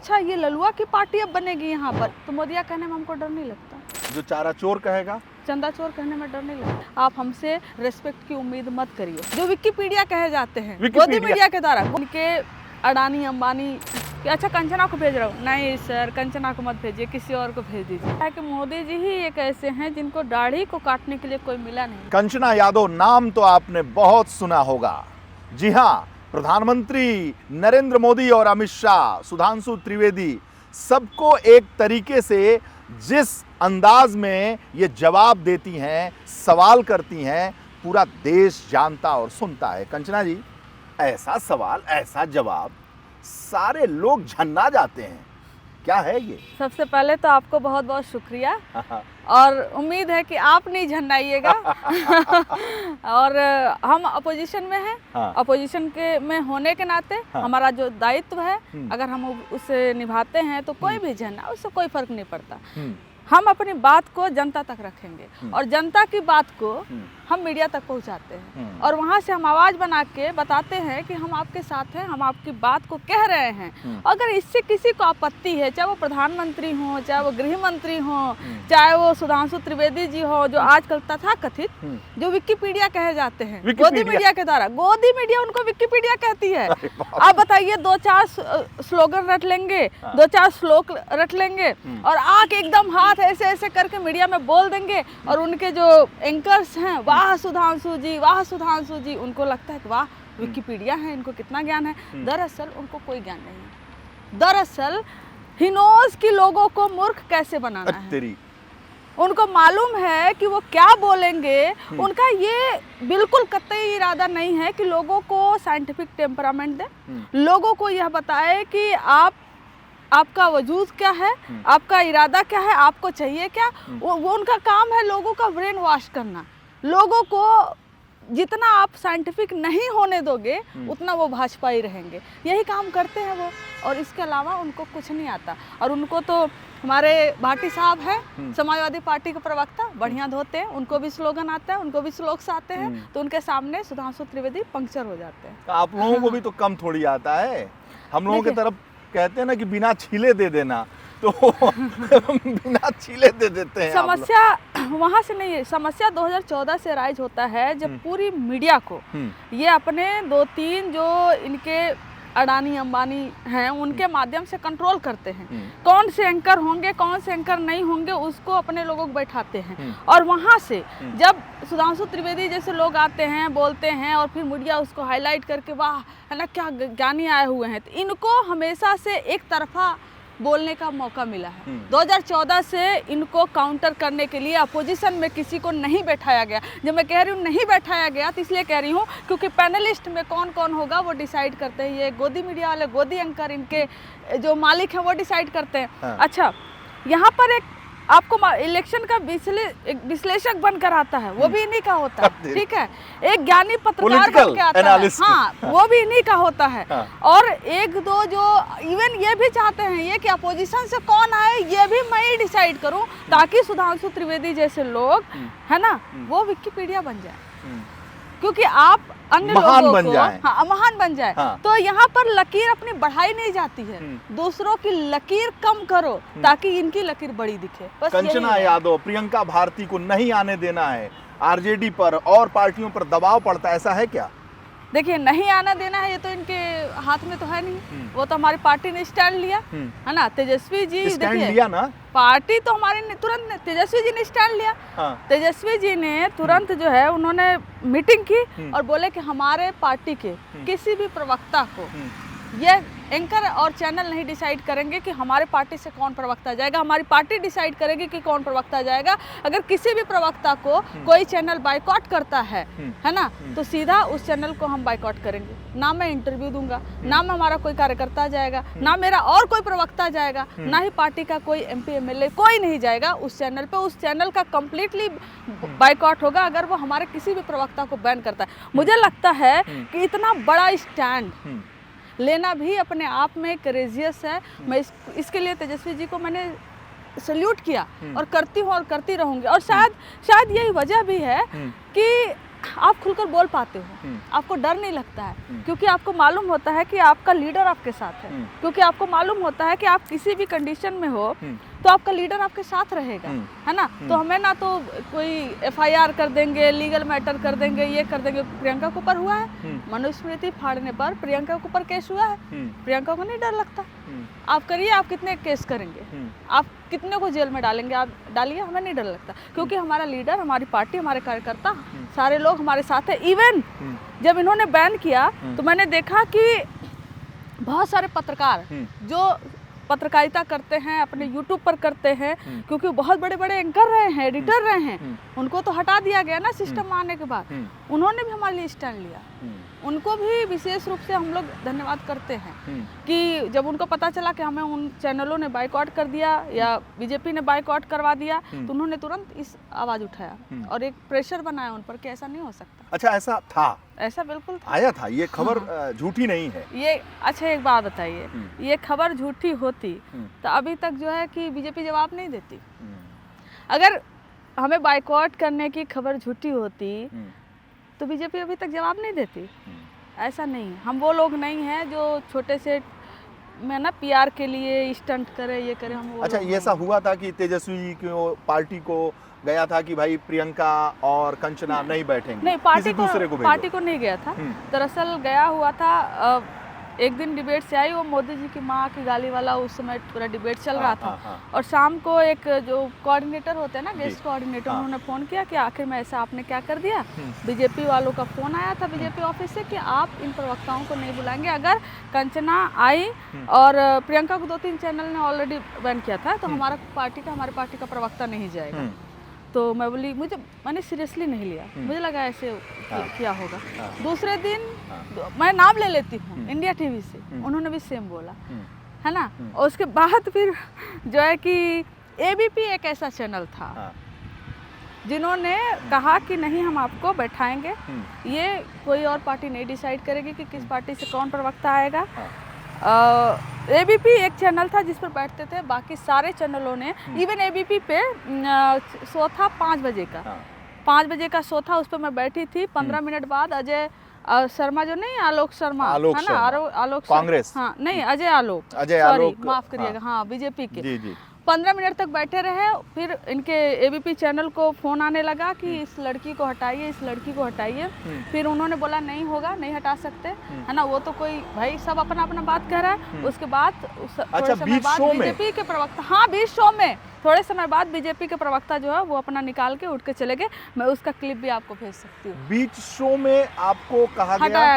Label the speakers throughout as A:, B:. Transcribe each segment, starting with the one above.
A: अच्छा ये ललुआ की पार्टी अब बनेगी यहाँ पर, तो मोदिया कहने में हमको डर नहीं लगता।
B: जो चारा चोर कहेगा,
A: चंदा चोर कहने में डर नहीं लगता। आप हमसे रिस्पेक्ट की उम्मीद मत करिए। जो विकिपीडिया कहे जाते हैं गोदी मीडिया के द्वारा, उनके अडानी अंबानी कि अच्छा कंचना को भेज रहा हूँ, नहीं सर कंचना को मत भेजिए, किसी और को भेज दीजिए। है कि मोदी जी ही एक ऐसे हैं जिनको दाढ़ी को काटने के लिए कोई मिला नहीं।
B: कंचना यादव नाम तो आपने बहुत सुना होगा। जी हाँ, प्रधानमंत्री नरेंद्र मोदी और अमित शाह, सुधांशु त्रिवेदी, सबको एक तरीके से जिस अंदाज में ये जवाब देती हैं, सवाल करती हैं, पूरा देश जानता और सुनता है। कंचना जी, ऐसा सवाल, ऐसा जवाब, सारे लोग झन्ना जाते हैं। क्या है ये?
A: सबसे पहले तो आपको बहुत बहुत शुक्रिया और उम्मीद है कि आप नहीं झन्नाइएगा। और हम अपोजिशन में हैं।
B: हाँ।
A: अपोजिशन के में होने के नाते हमारा जो दायित्व है, अगर हम उसे निभाते हैं तो कोई भी झन्ना, उससे कोई फर्क नहीं पड़ता। हम अपनी बात को जनता तक रखेंगे और जनता की बात को हम मीडिया तक पहुंचाते हैं और वहां से हम आवाज़ बना के बताते हैं कि हम आपके साथ हैं, हम आपकी बात को कह रहे हैं। अगर इससे किसी को आपत्ति है, चाहे वो प्रधानमंत्री हो, चाहे वो गृह मंत्री हो, चाहे वो सुधांशु त्रिवेदी जी हो, जो आजकल तथाकथित जो विकिपीडिया कहे जाते हैं गोदी मीडिया के द्वारा, गोदी मीडिया उनको विकिपीडिया कहती है। आप बताइए, 2-4 स्लोगन रट लेंगे, 2-4 श्लोक रट लेंगे और आके एकदम हाथ ऐसे ऐसे करके मीडिया में बोल देंगे और उनके जो एंकर्स हैं, वाह सुधांशु जी, वाह सुधांशु जी, उनको लगता है कि वाह विकिपीडिया है, इनको कितना ज्ञान है। दरअसल उनको कोई ज्ञान नहीं है। दरअसल ही नोज कि लोगों को मूर्ख कैसे बनाना है। उनको मालूम है कि वो क्या बोलेंगे। उनका ये बिल्कुल कतई इरादा नहीं है कि लोगों को साइंटिफिक टेम्परामेंट दे, लोगों को यह बताए कि आपका वजूद क्या है, आपका इरादा क्या है, आपको चाहिए क्या। वो उनका काम है लोगों का ब्रेन वॉश करना। लोगों को जितना आप साइंटिफिक नहीं होने दोगे उतना वो भाजपा ही रहेंगे। यही काम करते हैं वो, और इसके अलावा उनको कुछ नहीं आता। और उनको तो हमारे भाटी साहब हैं, समाजवादी पार्टी के प्रवक्ता, बढ़िया धोते हैं, उनको भी स्लोगन आता है, उनको भी श्लोक्स आते हैं, तो उनके सामने सुधांशु त्रिवेदी पंक्चर हो जाते हैं।
B: आप लोगों को भी तो कम थोड़ी आता है। हम लोगों की तरफ कहते हैं ना कि बिना छीले दे देना, तो बिना छीले दे देते हैं।
A: समस्या वहाँ से नहीं है, समस्या 2014 से राइज होता है, जब पूरी मीडिया को ये अपने 2-3 जो इनके अडानी अंबानी हैं उनके माध्यम से कंट्रोल करते हैं। कौन से एंकर होंगे, कौन से एंकर नहीं होंगे, उसको अपने लोगों को बैठाते हैं। और वहाँ से जब सुधांशु त्रिवेदी जैसे लोग आते हैं, बोलते हैं और फिर मीडिया उसको हाईलाइट करके वाह है ना क्या ज्ञानी आए हुए हैं, तो इनको हमेशा से एक तरफा बोलने का मौका मिला है। 2014 से इनको काउंटर करने के लिए अपोजिशन में किसी को नहीं बैठाया गया। जब मैं कह रही हूँ नहीं बैठाया गया तो इसलिए कह रही हूँ क्योंकि पैनलिस्ट में कौन कौन होगा वो डिसाइड करते हैं। ये गोदी मीडिया वाले, गोदी एंकर, इनके जो मालिक हैं वो डिसाइड करते हैं। अच्छा, यहाँ पर एक आपको इलेक्शन का विश्लेषक बनकर आता है, वो भी इन्हीं का होता है, ठीक है। एक ज्ञानी पत्रकार बन के आता है, हाँ, वो भी इन्हीं का होता है। और 1-2 जो इवन ये भी चाहते हैं ये कि अपोजिशन से कौन आए ये भी मैं ही डिसाइड करूं, ताकि सुधांशु त्रिवेदी जैसे लोग है ना वो विकिपीडिया बन जाए, क्योंकि आप अन्य लोगों को महान बन जाए। तो यहाँ पर लकीर अपनी बढ़ाई नहीं जाती है, दूसरों की लकीर कम करो ताकि इनकी लकीर बड़ी दिखे। बस
B: कंचना यादव, प्रियंका भारती को नहीं आने देना है, आरजेडी पर और पार्टियों पर दबाव पड़ता है, ऐसा है क्या?
A: देखिए, नहीं आना देना है ये तो इनके हाथ में तो है नहीं। वो तो हमारी पार्टी ने स्टैंड लिया है ना। तेजस्वी जी
B: स्टैंड लिया ना,
A: पार्टी तो हमारी ने तुरंत, तेजस्वी जी ने स्टैंड लिया। तेजस्वी जी ने तुरंत जो है उन्होंने मीटिंग की और बोले कि हमारे पार्टी के किसी भी प्रवक्ता को ये एंकर और चैनल नहीं डिसाइड करेंगे कि हमारे पार्टी से कौन प्रवक्ता जाएगा, हमारी पार्टी डिसाइड करेगी कि कौन प्रवक्ता जाएगा। अगर किसी भी प्रवक्ता को कोई चैनल बाइकआउट करता है ना, तो सीधा उस चैनल को हम बाइकआउट करेंगे। ना मैं इंटरव्यू दूंगा, ना मैं हमारा कोई कार्यकर्ता जाएगा, ना मेरा और कोई प्रवक्ता जाएगा, ना ही पार्टी का कोई MP MLA, कोई नहीं जाएगा उस चैनल पे। उस चैनल का कम्प्लीटली बाइकआउट होगा अगर वो हमारे किसी भी प्रवक्ता को बैन करता है। मुझे लगता है कि इतना बड़ा स्टैंड लेना भी अपने आप में करेजियस है। मैं इसके लिए तेजस्वी जी को मैंने सल्यूट किया और करती हूँ और करती रहूँगी। और शायद यही वजह भी है कि आप खुलकर बोल पाते हो, आपको डर नहीं लगता है, क्योंकि आपको मालूम होता है कि आपका लीडर आपके साथ है, क्योंकि आपको मालूम होता है कि आप किसी भी कंडीशन में हो तो आपका लीडर आपके साथ रहेगा, है ना। तो हमें ना तो कोई एफआईआर कर देंगे, लीगल मैटर कर देंगे, ये कर देंगे। प्रियंका के ऊपर हुआ है, मनुस्मृति फाड़ने पर प्रियंका के ऊपर केस हुआ है, प्रियंका को नहीं डर लगता। आप करिए, आप कितने केस करेंगे, आप कितने को जेल में डालेंगे, आप डालिए, हमें नहीं डर लगता, क्योंकि हमारा लीडर, हमारी पार्टी, हमारे कार्यकर्ता, सारे लोग हमारे साथ है। इवन जब इन्होंने बैन किया तो मैंने देखा कि बहुत सारे पत्रकार जो पत्रकारिता करते हैं, अपने YouTube पर करते हैं, क्योंकि बहुत बड़े बड़े एंकर रहे हैं, एडिटर रहे हैं, उनको तो हटा दिया गया ना सिस्टम आने के बाद। उन्होंने भी हमारे लिए स्टैंड लिया, उनको भी विशेष रूप से हम लोग धन्यवाद करते हैं कि जब उनको पता चला कि हमें उन चैनलों ने बाइकआउट कर दिया या बीजेपी ने बाइकआउट करवा दिया, तो उन्होंने तुरंत इस आवाज़ उठाया और एक प्रेशर बनाया उन पर कि ऐसा नहीं हो सकता।
B: अच्छा, ऐसा था?
A: ऐसा बिल्कुल था,
B: आया था ये खबर। झूठी नहीं है
A: ये। अच्छा, एक बात बताइए, ये खबर झूठी होती तो अभी तक जो है कि बीजेपी जवाब नहीं देती। अगर हमें बाइकआउट करने की खबर झूठी होती तो बीजेपी अभी तक जवाब नहीं देती। ऐसा नहीं, हम वो लोग नहीं हैं जो छोटे से मैं ना पीआर के लिए स्टंट करे, ये करे, हम वो।
B: अच्छा, ये ऐसा हुआ था कि तेजस्वी जी की पार्टी को गया था कि भाई प्रियंका और कंचना नहीं बैठेंगे?
A: नहीं, पार्टी को नहीं गया था। दरअसल गया हुआ था, एक दिन डिबेट से आई, वो मोदी जी की माँ की गाली वाला, उस समय पूरा डिबेट चल रहा था। और शाम को एक जो कोऑर्डिनेटर होते हैं ना, गेस्ट कोऑर्डिनेटर, उन्होंने फ़ोन किया कि आखिर में ऐसा आपने क्या कर दिया। बीजेपी वालों का फ़ोन आया था बीजेपी ऑफिस से कि आप इन प्रवक्ताओं को नहीं बुलाएंगे। अगर कंचना आई और प्रियंका को 2-3 चैनल ने ऑलरेडी बैन किया था, तो हमारे पार्टी का प्रवक्ता नहीं जाएगा। तो मैं बोली, मैंने सीरियसली नहीं लिया, मुझे लगा ऐसे क्या होगा। दूसरे दिन मैं नाम ले लेती हूँ इंडिया टीवी से, उन्होंने भी सेम बोला, है ना। और उसके बाद फिर जो है कि एबीपी एक ऐसा चैनल था जिन्होंने कहा कि नहीं, हम आपको बैठाएंगे, ये कोई और पार्टी नहीं डिसाइड करेगी कि किस पार्टी से कौन प्रवक्ता आएगा। एबीपी एक चैनल था जिस पर बैठते थे, बाकी सारे चैनलों ने, इवन एबीपी पे शो था 5 बजे का, 5 बजे का शो था, उस पर मैं बैठी थी। 15 मिनट बाद अजय शर्मा, जो नहीं, आलोक शर्मा है ना, आलोक
B: कांग्रेस,
A: हाँ नहीं, अजय आलोक, माफ करिएगा, हाँ बीजेपी के। 15 मिनट तक बैठे रहे, फिर इनके एबीपी चैनल को फ़ोन आने लगा कि इस लड़की को हटाइए, इस लड़की को हटाइए। फिर उन्होंने बोला नहीं होगा, नहीं हटा सकते, है ना, वो तो कोई भाई सब अपना अपना बात कह रहा है। उसके बाद
B: अच्छा, बीच शो में
A: बीजेपी के प्रवक्ता, हाँ बीच शो में थोड़े समय बाद बीजेपी के प्रवक्ता जो है वो अपना निकाल के उठ के चले गए। मैं उसका क्लिप भी आपको भेज सकती हूँ।
B: बीच शो में आपको कहा गया,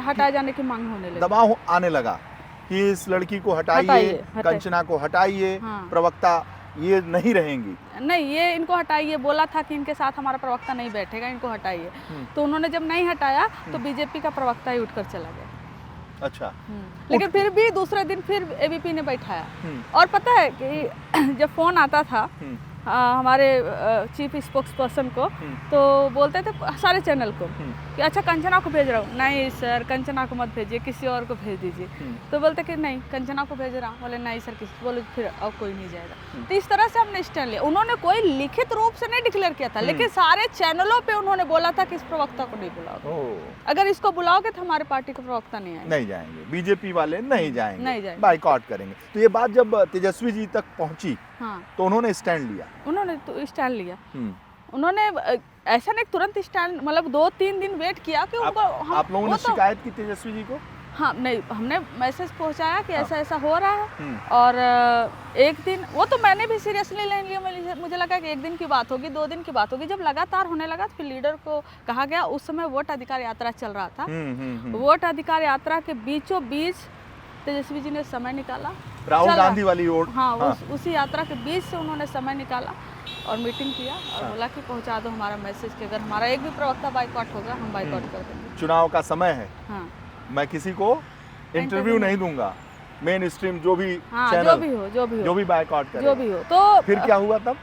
A: हटाए जाने की मांग होने लगी,
B: दबाव आने लगा कि इस लड़की को हटाइए, कंचना को हटाइए, प्रवक्ता ये नहीं रहेंगी,
A: नहीं ये इनको हटाइए, बोला था कि इनके साथ हमारा प्रवक्ता नहीं बैठेगा, इनको हटाइए। तो उन्होंने जब नहीं हटाया तो बीजेपी का प्रवक्ता ही उठकर चला गया।
B: अच्छा,
A: लेकिन फिर भी दूसरे दिन फिर एबीपी ने बैठाया। और पता है कि जब फोन आता था हमारे चीफ स्पोक्स पर्सन को, तो बोलते थे सारे चैनल को कि अच्छा कंचना को भेज रहा हूँ। नहीं सर, कंचना को मत भेजिए, किसी और को भेज दीजिए। तो बोलते कि नहीं कंचना को भेज रहा हूँ। बोले नहीं सर, किसी, बोले फिर अब कोई नहीं जाएगा। तो इस तरह से हमने स्टैंड लिया। उन्होंने कोई लिखित रूप से नहीं डिक्लेयर किया था, लेकिन सारे चैनलों पे उन्होंने बोला था कि इस प्रवक्ता को नहीं बुलाओ, अगर इसको बुलाओगे तो हमारे पार्टी के प्रवक्ता नहीं
B: जाएंगे, बीजेपी वाले नहीं जाएंगे, बाइकआउट करेंगे। तो ये बात जब तेजस्वी जी तक पहुंची, तो उन्होंने स्टैंड लिया, उन्होंने
A: तो स्टैंड लिया। उन्होंने ऐसा नहीं तुरंत स्टैंड, मतलब 2-3 दिन वेट किया कि उनको
B: आप लोगों ने शिकायत की तेजस्वी जी को?
A: हाँ नहीं, हमने मैसेज पहुंचाया कि ऐसा ऐसा हो रहा है। और एक दिन वो तो मैंने भी सीरियसली ले लिया, मुझे लगा कि 1 दिन की बात होगी, 2 दिन की बात होगी। जब लगातार होने लगा तो फिर लीडर को कहा गया। उस समय वोट अधिकार यात्रा चल रहा था। वोट अधिकार यात्रा के बीचों बीच तेजस्वी जी ने समय निकाला,
B: राहुल गांधी वाली वोट,
A: उसी यात्रा के बीच से उन्होंने समय निकाला और मीटिंग किया और बोला कि पहुंचा दो हमारा मैसेज कि अगर हमारा एक भी प्रवक्ता बाइकआउट होगा हम बाइकआउट कर देंगे।
B: चुनाव का समय है, मैं किसी को इंटरव्यू नहीं दूंगा, मेन स्ट्रीम जो भी चैनल जो भी बाइकआउट करे,
A: जो भी हो। तो
B: फिर क्या हुआ तब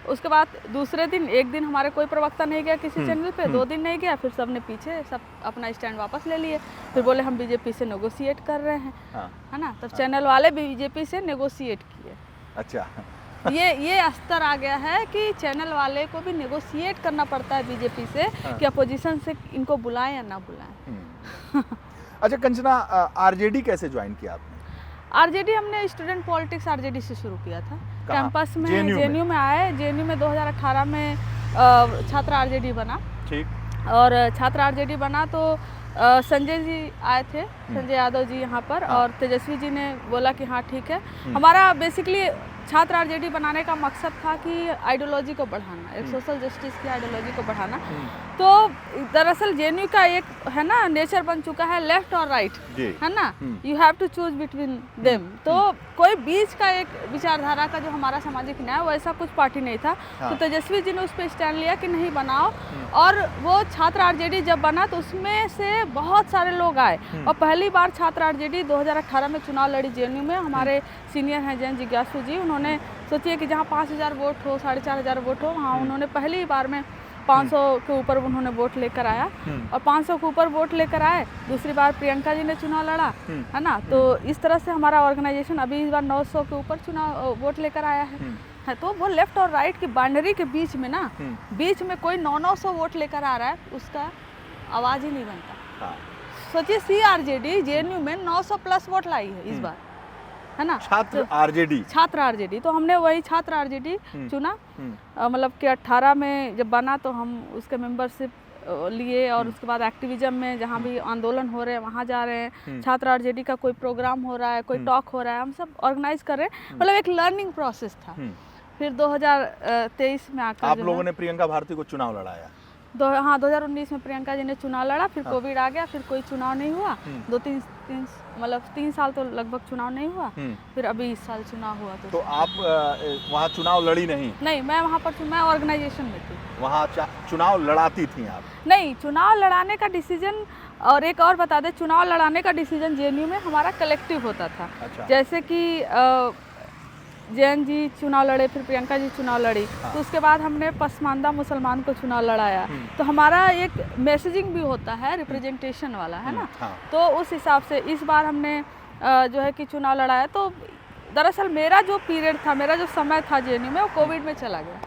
A: उसके बाद दूसरे दिन, एक दिन हमारे कोई प्रवक्ता नहीं गया किसी चैनल पे, 2 दिन नहीं गया, फिर सबने पीछे सब अपना स्टैंड वापस ले लिए। फिर बोले हम बीजेपी से नेगोशिएट कर रहे हैं, है ना। तब चैनल वाले बीजेपी से नेगोशिएट किए।
B: अच्छा,
A: ये स्तर आ गया है कि चैनल वाले को भी नेगोशिएट करना पड़ता है बीजेपी से कि अपोजिशन से इनको बुलाएं या ना बुलाएं।
B: अच्छा कंचना, आरजेडी कैसे ज्वाइन किया आपने?
A: आरजेडी हमने स्टूडेंट पॉलिटिक्स आरजेडी से शुरू किया था।
B: कहाँ?
A: कैंपस में
B: JNU
A: जेएनयू में आए। जेएनयू में 2018 में छात्र आरजेडी बना।
B: ठीक।
A: और छात्र आरजेडी बना तो संजय जी आए थे, संजय यादव जी यहाँ पर, और तेजस्वी जी ने बोला कि हाँ ठीक है। हमारा बेसिकली छात्र आरजेडी बनाने का मकसद था कि आइडियोलॉजी को बढ़ाना, एक सोशल जस्टिस की आइडियोलॉजी को बढ़ाना। तो दरअसल जेएनयू का एक है ना नेचर बन चुका है लेफ्ट और राइट, है ना, you have to choose between them. तो कोई बीच का एक विचारधारा का जो हमारा सामाजिक न्याय वैसा कुछ पार्टी नहीं था। तो तेजस्वी जी ने उस पर स्टैंड लिया कि नहीं बनाओ, और वो छात्र आरजेडी जब बना तो उसमें से बहुत सारे लोग आए, और पहली बार छात्र आरजेडी 2018 में चुनाव लड़ी जेएनयू में। हमारे सीनियर हैं जैन जिज्ञासु जी, उन्होंने सोचिए कि जहाँ 5000 वोट हो, 4500 वोट हो, वहाँ उन्होंने पहली बार में 500 के ऊपर उन्होंने वोट लेकर आया, और 500 के ऊपर वोट लेकर आए। दूसरी बार प्रियंका जी ने चुनाव लड़ा, है ना। तो इस तरह से हमारा ऑर्गेनाइजेशन अभी इस बार 900 के ऊपर चुनाव वोट लेकर आया है। तो वो लेफ्ट और राइट की बाइनरी के बीच में ना, बीच में कोई 900 वोट लेकर आ रहा है, उसका आवाज ही नहीं बनता। सोचिए सीआरजेडी जेएनयू में 900 प्लस वोट लाई है इस बार, है ना।
B: छात्र आरजेडी
A: तो हमने वही छात्र आरजेडी चुना। मतलब कि 18 में जब बना तो हम उसके मेंबरशिप लिए, और उसके बाद एक्टिविज्म में जहाँ भी आंदोलन हो रहे हैं वहाँ जा रहे हैं। छात्र आरजेडी का कोई प्रोग्राम हो रहा है, कोई टॉक हो रहा है, हम सब ऑर्गेनाइज कर रहे हैं। मतलब एक लर्निंग प्रोसेस था। फिर 2023 में आकर
B: आप लोगों ने प्रियंका भारती को चुनाव लड़ाया।
A: 2019 में प्रियंका जी ने चुनाव लड़ा, फिर कोविड आ गया, फिर कोई चुनाव नहीं हुआ। 3 साल तो लगभग चुनाव नहीं हुआ। फिर अभी इस साल चुनाव हुआ।
B: तो आप वहाँ चुनाव लड़ी नहीं?
A: नहीं, मैं वहाँ पर मैं ऑर्गेनाइजेशन में थी।
B: वहाँ चुनाव लड़ाती थी आप?
A: नहीं, चुनाव लड़ाने का डिसीजन, और एक और बता दें, चुनाव लड़ाने का डिसीजन जेएनयू में हमारा कलेक्टिव होता था।
B: अच्छा।
A: जैसे कि जैन जी चुनाव लड़े, फिर प्रियंका जी चुनाव लड़ी, तो उसके बाद हमने पसमानदा मुसलमान को चुनाव लड़ाया। तो हमारा एक मैसेजिंग भी होता है रिप्रेजेंटेशन वाला, है ना। तो उस हिसाब से इस बार हमने जो है कि चुनाव लड़ाया। तो दरअसल मेरा जो पीरियड था, मेरा जो समय था जेएनयू में, वो कोविड में चला गया,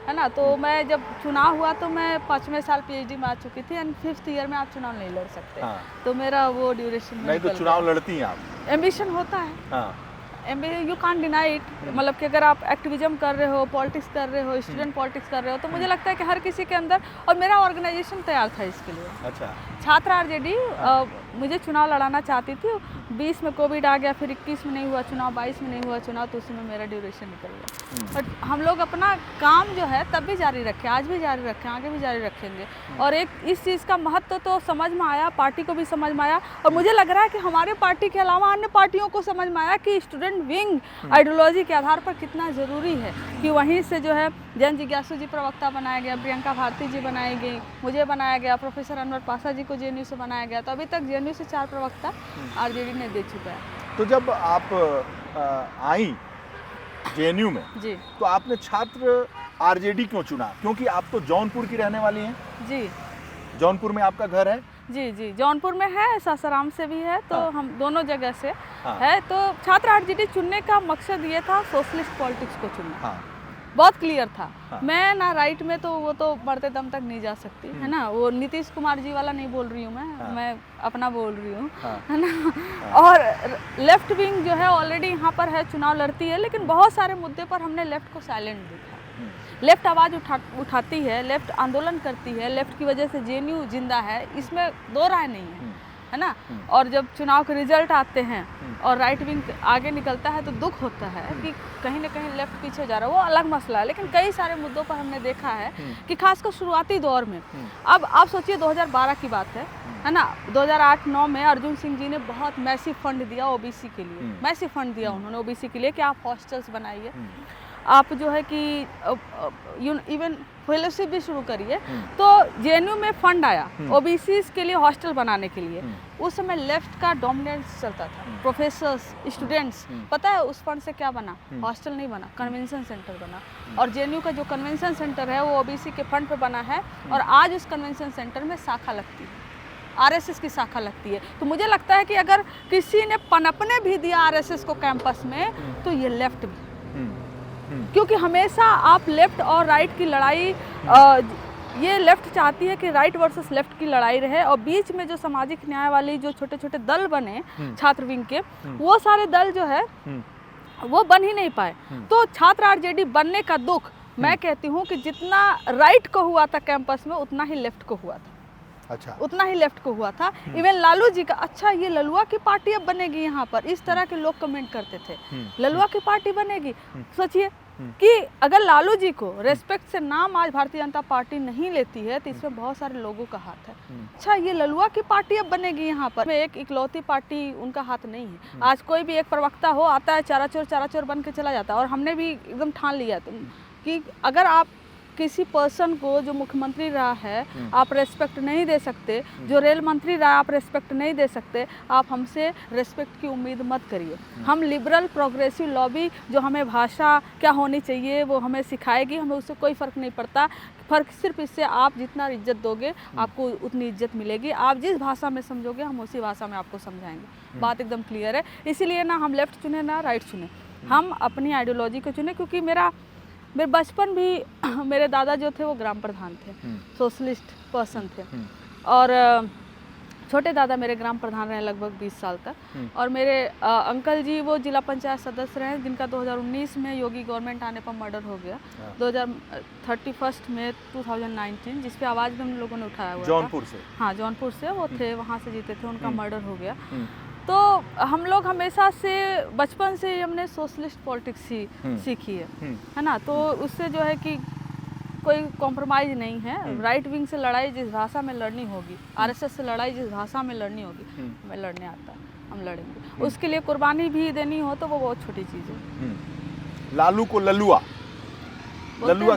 A: है ना। तो मैं जब चुनाव हुआ तो मैं 5वें साल पीएचडी में आ चुकी थी, एंड 5th ईयर में आप चुनाव नहीं लड़ सकते। तो मेरा वो ड्यूरेशन
B: नहीं। तो चुनाव लड़ती हैं आप?
A: एम्बिशन होता है, यू कांट डिनाई इट। मतलब कि अगर आप एक्टिविज्म कर रहे हो, पॉलिटिक्स कर रहे हो, स्टूडेंट पॉलिटिक्स कर रहे हो, तो मुझे लगता है कि हर किसी के अंदर, और मेरा ऑर्गेनाइजेशन तैयार था इसके लिए।
B: अच्छा।
A: छात्र आरजेडी मुझे चुनाव लड़ाना चाहती थी। 20 में कोविड आ गया, फिर 21 में नहीं हुआ चुनाव, 22 में नहीं हुआ चुनाव, तो उसमें मेरा ड्यूरेशन निकल गया। बट हम लोग अपना काम जो है तब भी जारी रखें, आज भी जारी रखें, आगे भी जारी रखेंगे। और एक इस चीज़ का महत्व तो समझ में आया, पार्टी को भी समझ में आया, और मुझे लग रहा है कि हमारे पार्टी के अलावा अन्य पार्टियों को समझ में आया कि स्टूडेंट विंग आइडियोलॉजी के आधार पर कितना ज़रूरी है। कि वहीं से जो है जैन जिज्ञासु जी प्रवक्ता बनाया गया, प्रियंका भारती जी बनाई गई, मुझे बनाया गया, प्रोफेसर अनवर पासा जी को जेएनयू से बनाया गया। तो अभी तक जेएनयू से 4 प्रवक्ता आरजेडी ने दे चुका है।
B: तो जब आप आई जेएनयू में जी, तो आपने छात्र आरजेडी क्यों चुना? क्योंकि आप तो जौनपुर की रहने वाली हैं।
A: जी,
B: जौनपुर में आपका घर है?
A: जी, जौनपुर में है, सासाराम से भी है, तो हम दोनों जगह से है। तो छात्र आरजेडी चुनने का मकसद ये था सोशलिस्ट पॉलिटिक्स को चुनना। बहुत क्लियर था। मैं ना राइट में, तो वो तो मरते दम तक नहीं जा सकती, है ना। वो नीतीश कुमार जी वाला नहीं बोल रही हूँ मैं अपना बोल रही हूँ, है ना। और लेफ्ट विंग जो है ऑलरेडी यहाँ पर है, चुनाव लड़ती है, लेकिन बहुत सारे मुद्दे पर हमने लेफ्ट को साइलेंट देखा। लेफ्ट आवाज़ उठाती है, लेफ्ट आंदोलन करती है, लेफ्ट की वजह से जेएनयू जिंदा है, इसमें दो राय नहीं है ना। और जब चुनाव के रिजल्ट आते हैं और राइट विंग आगे निकलता है तो दुख होता है कि कहीं ना कहीं लेफ्ट पीछे जा रहा है, वो अलग मसला है। लेकिन कई सारे मुद्दों पर हमने देखा है कि खासकर शुरुआती दौर में, अब आप सोचिए 2012 की बात है ना। 2008-9 में अर्जुन सिंह जी ने बहुत मैसिव फंड दिया ओबीसी के लिए, मैसिव फंड दिया उन्होंने ओबीसी के लिए कि आप हॉस्टल्स बनाइए, आप जो है कि इवन फेलोशिप भी शुरू करिए। तो जेएनयू में फंड आया ओबीसी के लिए हॉस्टल बनाने के लिए। उस समय लेफ्ट का डोमिनेंस चलता था, प्रोफेसर्स, स्टूडेंट्स। पता है उस फंड से क्या बना? हॉस्टल नहीं बना, कन्वेंशन सेंटर बना। और जेएनयू का जो कन्वेंशन सेंटर है वो ओबीसी के फंड पे बना है, और आज उस कन्वेंशन सेंटर में शाखा लगती है, आरएसएस की शाखा लगती है। तो मुझे लगता है कि अगर किसी ने पनपने भी दिया आरएसएस को कैंपस में, तो ये लेफ्ट भी क्योंकि हमेशा आप लेफ्ट और राइट की लड़ाई, ये लेफ्ट चाहती है कि राइट वर्सेस लेफ्ट की लड़ाई रहे, और बीच में जो सामाजिक न्याय वाली जो छोटे छोटे दल बने छात्र विंग के, वो सारे दल जो है वो बन ही नहीं पाए। तो छात्र आरजेडी बनने का दुख, मैं कहती हूँ कि जितना राइट को हुआ था कैंपस में, उतना ही लेफ्ट को हुआ था।
B: अच्छा,
A: उतना ही लेफ्ट को हुआ था। इवन लालू जी का, अच्छा ये ललुआ की पार्टी अब बनेगी यहाँ पर, इस तरह के लोग कमेंट करते थे, ललुआ की पार्टी बनेगी। सोचिए कि अगर लालू जी को रेस्पेक्ट से नाम आज भारतीय जनता पार्टी नहीं लेती है, तो इसमें बहुत सारे लोगों का हाथ है। अच्छा ये ललुआ की पार्टी अब बनेगी यहाँ पर, एक इकलौती पार्टी उनका हाथ नहीं है। आज कोई भी एक प्रवक्ता हो आता है, चाराचोर बन के चला जाता है। और हमने भी एकदम ठान लिया कि अगर आप किसी पर्सन को जो मुख्यमंत्री रहा है आप रेस्पेक्ट नहीं दे सकते, जो रेल मंत्री रहा आप रेस्पेक्ट नहीं दे सकते, आप हमसे रेस्पेक्ट की उम्मीद मत करिए। हम लिबरल प्रोग्रेसिव लॉबी, जो हमें भाषा क्या होनी चाहिए वो हमें सिखाएगी, हमें उससे कोई फ़र्क नहीं पड़ता। फ़र्क सिर्फ इससे आप जितना इज्जत दोगे आपको उतनी इज्जत मिलेगी। आप जिस भाषा में समझोगे हम उसी भाषा में आपको समझाएंगे। बात एकदम क्लियर है। इसीलिए ना हम लेफ़्ट चुने ना राइट चुने, हम अपनी आइडियोलॉजी को चुने। क्योंकि मेरा बचपन भी मेरे दादा जो थे वो ग्राम प्रधान थे, सोशलिस्ट पर्सन थे। और छोटे दादा मेरे ग्राम प्रधान रहे लगभग 20 साल तक। और मेरे अंकल जी वो जिला पंचायत सदस्य रहे, जिनका 2019 में योगी गवर्नमेंट आने पर मर्डर हो गया। 31 मई 2019, जिस पे आवाज़ भी हम लोगों ने उठाया हुआ
B: जौनपुर से।
A: हाँ, जौनपुर से वो थे, वहाँ से जीते थे, उनका मर्डर हो गया। तो हम लोग हमेशा से बचपन से हमने सोशलिस्ट पॉलिटिक्स सीखी है ना। तो उससे जो है कि कोई कॉम्प्रोमाइज़ नहीं है। राइट विंग से लड़ाई जिस भाषा में लड़नी होगी, आरएसएस से लड़ाई जिस भाषा में लड़नी होगी, हमें लड़ने आता है, हम लड़ेंगे। उसके लिए कुर्बानी भी देनी हो तो वो बहुत छोटी चीज़ है।
B: लालू को ललुआ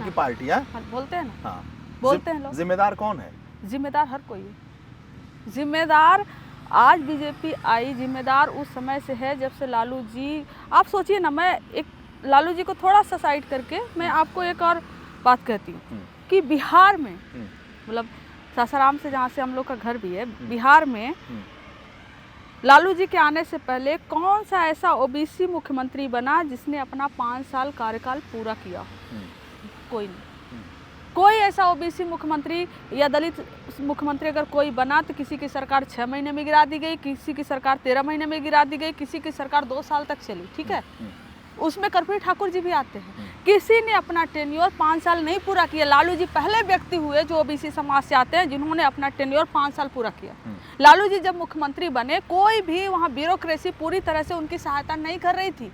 B: की पार्टी है,
A: बोलते हैं ना।
B: हाँ,
A: बोलते हैं लोग।
B: जिम्मेदार कौन है?
A: जिम्मेदार हर कोई है। जिम्मेदार आज बीजेपी आई, जिम्मेदार उस समय से है जब से लालू जी, आप सोचिए ना, मैं एक लालू जी को थोड़ा सा साइड करके मैं आपको एक और बात कहती हूँ कि बिहार में, मतलब सासाराम से जहाँ से हम लोग का घर भी है, बिहार में लालू जी के आने से पहले कौन सा ऐसा ओबीसी मुख्यमंत्री बना जिसने अपना 5 साल कार्यकाल पूरा किया? कोई नहीं। कोई ऐसा ओबीसी मुख्यमंत्री या दलित मुख्यमंत्री अगर कोई बना तो किसी की सरकार 6 महीने में गिरा दी गई, किसी की सरकार 13 महीने में गिरा दी गई, किसी की सरकार 2 साल तक चली। ठीक है, उसमें कर्पूरी ठाकुर जी भी आते हैं। किसी ने अपना टेन्योर 5 साल नहीं पूरा किया। लालू जी पहले व्यक्ति हुए जो ओबीसी समाज से आते हैं जिन्होंने अपना टेन्योर 5 साल पूरा किया। लालू जी जब मुख्यमंत्री बने, कोई भी वहाँ ब्यूरोक्रेसी पूरी तरह से उनकी सहायता नहीं कर रही थी।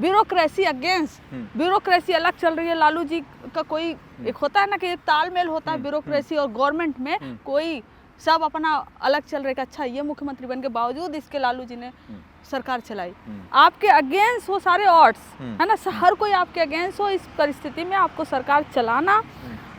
A: ब्यूरोक्रेसी अगेंस्ट, ब्यूरोक्रेसी अलग चल रही है। लालू जी का कोई एक होता है ना कि एक तालमेल होता है ब्यूरोक्रेसी और गवर्नमेंट में, कोई सब अपना अलग चल रहा है। अच्छा, ये मुख्यमंत्री बन के बावजूद इसके लालू जी ने सरकार चलाई। आपके अगेंस्ट हो सारे ऑड्स, है ना, हर कोई आपके अगेंस्ट हो। इस परिस्थिति में आपको सरकार चलाना,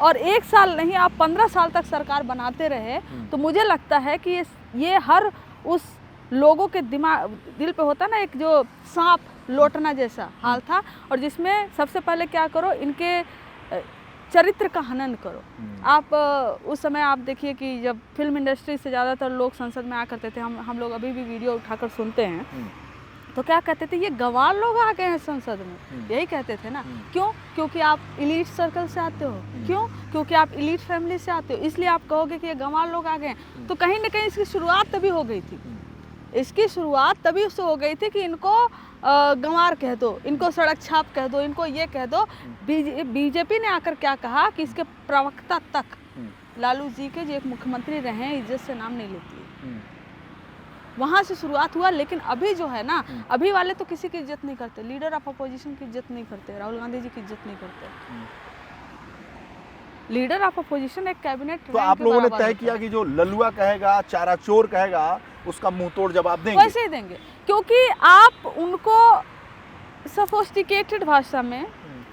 A: और 1 साल नहीं आप 15 साल तक सरकार बनाते रहे, तो मुझे लगता है कि ये हर उस लोगों के दिल पे होता ना एक जो सांप लौटना जैसा हाल था। और जिसमें सबसे पहले क्या करो, इनके चरित्र का हनन करो। आप उस समय आप देखिए कि जब फिल्म इंडस्ट्री से ज़्यादातर लोग संसद में आ करते थे, हम लोग अभी भी वीडियो उठाकर सुनते हैं, तो क्या कहते थे, ये गंवार लोग आ गए हैं संसद में, यही कहते थे ना। क्यों? क्योंकि आप इलीट सर्कल से आते हो। क्यों? क्योंकि आप इलीट फैमिली से आते हो, इसलिए आप कहोगे कि ये गंवार लोग आ गए हैं। तो कहीं ना कहीं इसकी शुरुआत तभी हो गई थी। इसकी शुरुआत तभी उससे हो गई थी कि इनको गंवार कह दो, इनको सड़क छाप कह दो, इनको ये कह दो। बीजेपी ने आकर क्या कहा कि इसके प्रवक्ता तक लालू जी के जो एक मुख्यमंत्री रहे हैं इज्जत से नाम नहीं लेती है। वहाँ से शुरुआत हुआ। लेकिन अभी जो है ना, अभी वाले तो किसी की इज्जत नहीं करते, लीडर ऑफ अपोजिशन की इज्जत नहीं करते, राहुल गांधी जी की इज्जत नहीं करते। लीडर ऑफ अपोजिशन एक कैबिनेट।
B: तो आप लोगों ने तय किया कि जो ललुआ कहेगा, चारा चोर कहेगा, उसका मुंह तोड़ जवाब देंगे।
A: वैसे ही देंगे, क्योंकि आप उनको सोफिस्टिकेटेड भाषा में,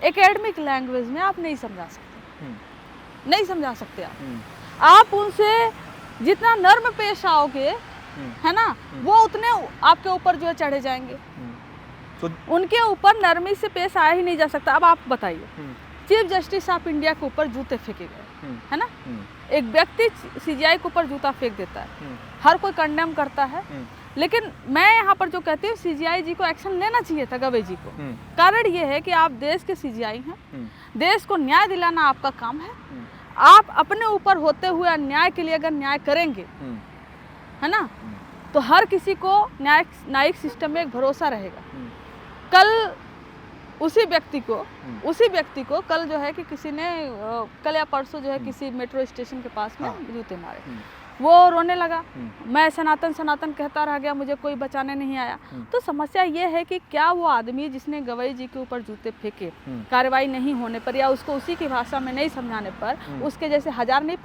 A: एकेडमिक लैंग्वेज में आप नहीं समझा सकते, नहीं समझा सकते। आप उनसे जितना नर्म पेश आओगे, है ना, वो उतने आपके ऊपर जो है चढ़े जाएंगे। तो उनके ऊपर नरमी से पेश आया ही नहीं जा सकता। अब आप बताइए, चीफ जस्टिस ऑफ इंडिया के ऊपर जूते फेंके गए, है ना, एक व्यक्ति सीजीआई के ऊपर जूता फेंक देता है, हर कोई कंडेम करता है, लेकिन मैं यहाँ पर जो कहती हूँ सीजीआई जी को एक्शन लेना चाहिए था, गवे जी को। कारण ये है कि आप देश के सीजीआई हैं, देश को न्याय दिलाना आपका काम है। आप अपने ऊपर होते हुए अन्याय के लिए अगर न्याय करेंगे, है ना, तो हर किसी को न्यायिक सिस्टम में एक भरोसा रहेगा। कल उसी व्यक्ति को कल जो है कि किसी ने कल या परसों जो है किसी मेट्रो स्टेशन के पास में जूते मारे, वो रोने लगा, मैं सनातन सनातन कहता रह गया, मुझे कोई बचाने नहीं आया। तो समस्या ये है कि क्या वो आदमी जिसने गवई जी के ऊपर जूते फेंके, कार्रवाई नहीं होने पर या उसको उसी की भाषा में नहीं समझाने पर उसके जैसे हजार नहीं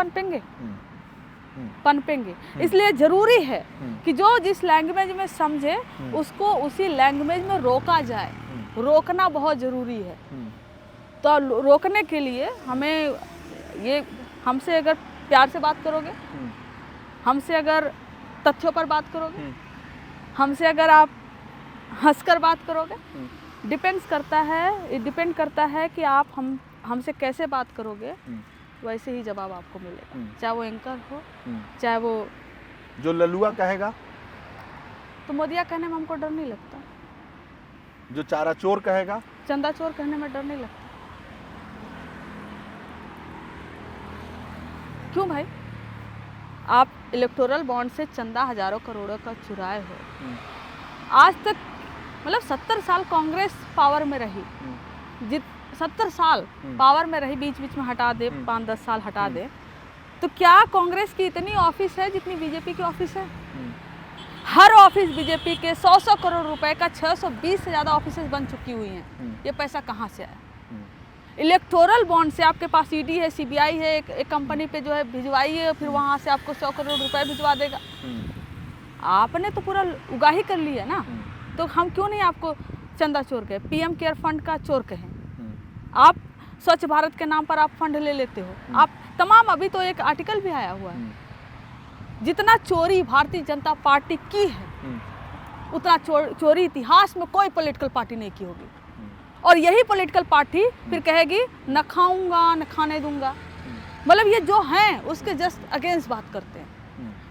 A: पनपेंगे। इसलिए जरूरी है कि जो जिस लैंग्वेज में समझे उसको उसी लैंग्वेज में रोका जाए। रोकना बहुत ज़रूरी है। तो रोकने के लिए हमें ये, हमसे अगर प्यार से बात करोगे, हमसे अगर तथ्यों पर बात करोगे, हमसे अगर आप हंसकर बात करोगे, डिपेंड करता है कि आप हमसे कैसे बात करोगे, वैसे ही जवाब आपको मिलेगा। चाहे वो एंकर हो, चाहे वो
B: जो ललुआ कहेगा,
A: तो मोदिया कहने में हमको डर नहीं लगता।
B: जो चारा चोर कहेगा,
A: चंदा चोर कहने में डर नहीं लगता। क्यों भाई? आप इलेक्टोरल बॉन्ड से चंदा हजारों करोड़ों का चुराए हो। आज तक मतलब 70 साल कांग्रेस पावर में रही, 70 साल पावर में रही, बीच बीच में हटा दे, 5-10 साल हटा दे, तो क्या कांग्रेस की इतनी ऑफिस है जितनी बीजेपी की ऑफिस है? हर ऑफिस बीजेपी के 100 करोड़ रुपए का 620 से ज़्यादा ऑफिसेज बन चुकी हुई हैं। ये पैसा कहाँ से आया? इलेक्टोरल बॉन्ड से आपके पास ईडी है, सीबीआई है, एक कंपनी पे जो है भिजवाइए, फिर वहाँ से आपको 100 करोड़ रुपए भिजवा देगा। आपने तो पूरा उगाही कर ली है ना, तो हम क्यों नहीं आपको चंदा चोर कहें, पीएम केयर फंड का चोर कहें? आप स्वच्छ भारत के नाम पर आप फंड ले लेते हो, आप तमाम, अभी तो एक आर्टिकल भी आया हुआ है, जितना चोरी भारतीय जनता पार्टी की है उतना चोरी इतिहास में कोई पॉलिटिकल पार्टी नहीं की होगी। और यही पॉलिटिकल पार्टी फिर कहेगी न खाऊंगा न खाने दूंगा। मतलब ये जो हैं उसके जस्ट अगेंस्ट बात करते हैं।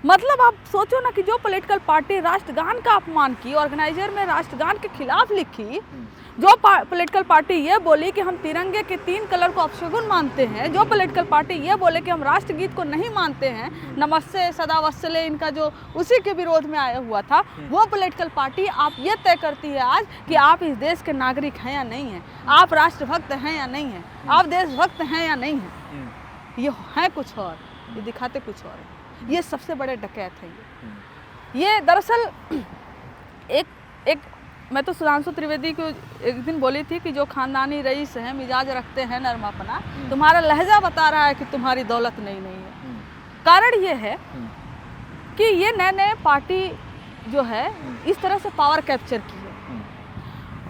A: मतलब आप सोचो ना कि जो पॉलिटिकल पार्टी राष्ट्रगान का अपमान की, ऑर्गेनाइजर में राष्ट्रगान के खिलाफ लिखी, जो पॉलिटिकल पार्टी ये बोली कि हम तिरंगे के 3 कलर को अपशगुन मानते हैं, जो पॉलिटिकल पार्टी ये बोले कि हम राष्ट्रगीत को नहीं मानते हैं, नमस्ते सदा वत्सले इनका जो उसी के विरोध में आया हुआ था, वो पॉलिटिकल पार्टी आप ये तय करती है आज कि आप इस देश के नागरिक हैं या नहीं हैं, आप राष्ट्रभक्त हैं या नहीं हैं, आप देशभक्त हैं या नहीं हैं। ये है कुछ और, ये दिखाते कुछ और है। ये सबसे बड़े डकैत है। ये दरअसल एक मैं तो सुधांशु त्रिवेदी को एक दिन बोली थी कि जो खानदानी रईस हैं, मिजाज रखते हैं नरमापना, तुम्हारा लहजा बता रहा है कि तुम्हारी दौलत नहीं है। कारण ये है कि ये नए पार्टी जो है इस तरह से पावर कैप्चर की है,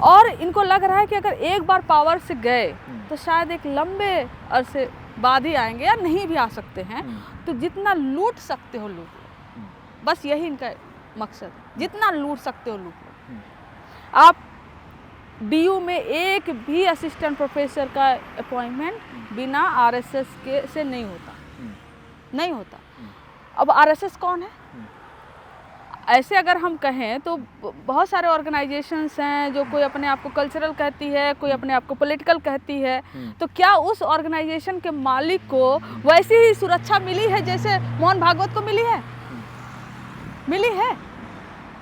A: और इनको लग रहा है कि अगर एक बार पावर से गए तो शायद एक लंबे अरसे बाद ही आएंगे या नहीं भी आ सकते हैं। तो जितना लूट सकते हो लूट लो, बस यही इनका मकसद है, जितना लूट सकते हो लूट लो। आप डीयू में एक भी असिस्टेंट प्रोफेसर का अपॉइंटमेंट बिना आरएसएस के से नहीं होता। अब आरएसएस कौन है? ऐसे अगर हम कहें तो बहुत सारे ऑर्गेनाइजेशंस हैं जो कोई अपने आप को कल्चरल कहती है, कोई अपने आप को पॉलिटिकल कहती है। तो क्या उस ऑर्गेनाइजेशन के मालिक को वैसी ही सुरक्षा मिली है जैसे मोहन भागवत को मिली है?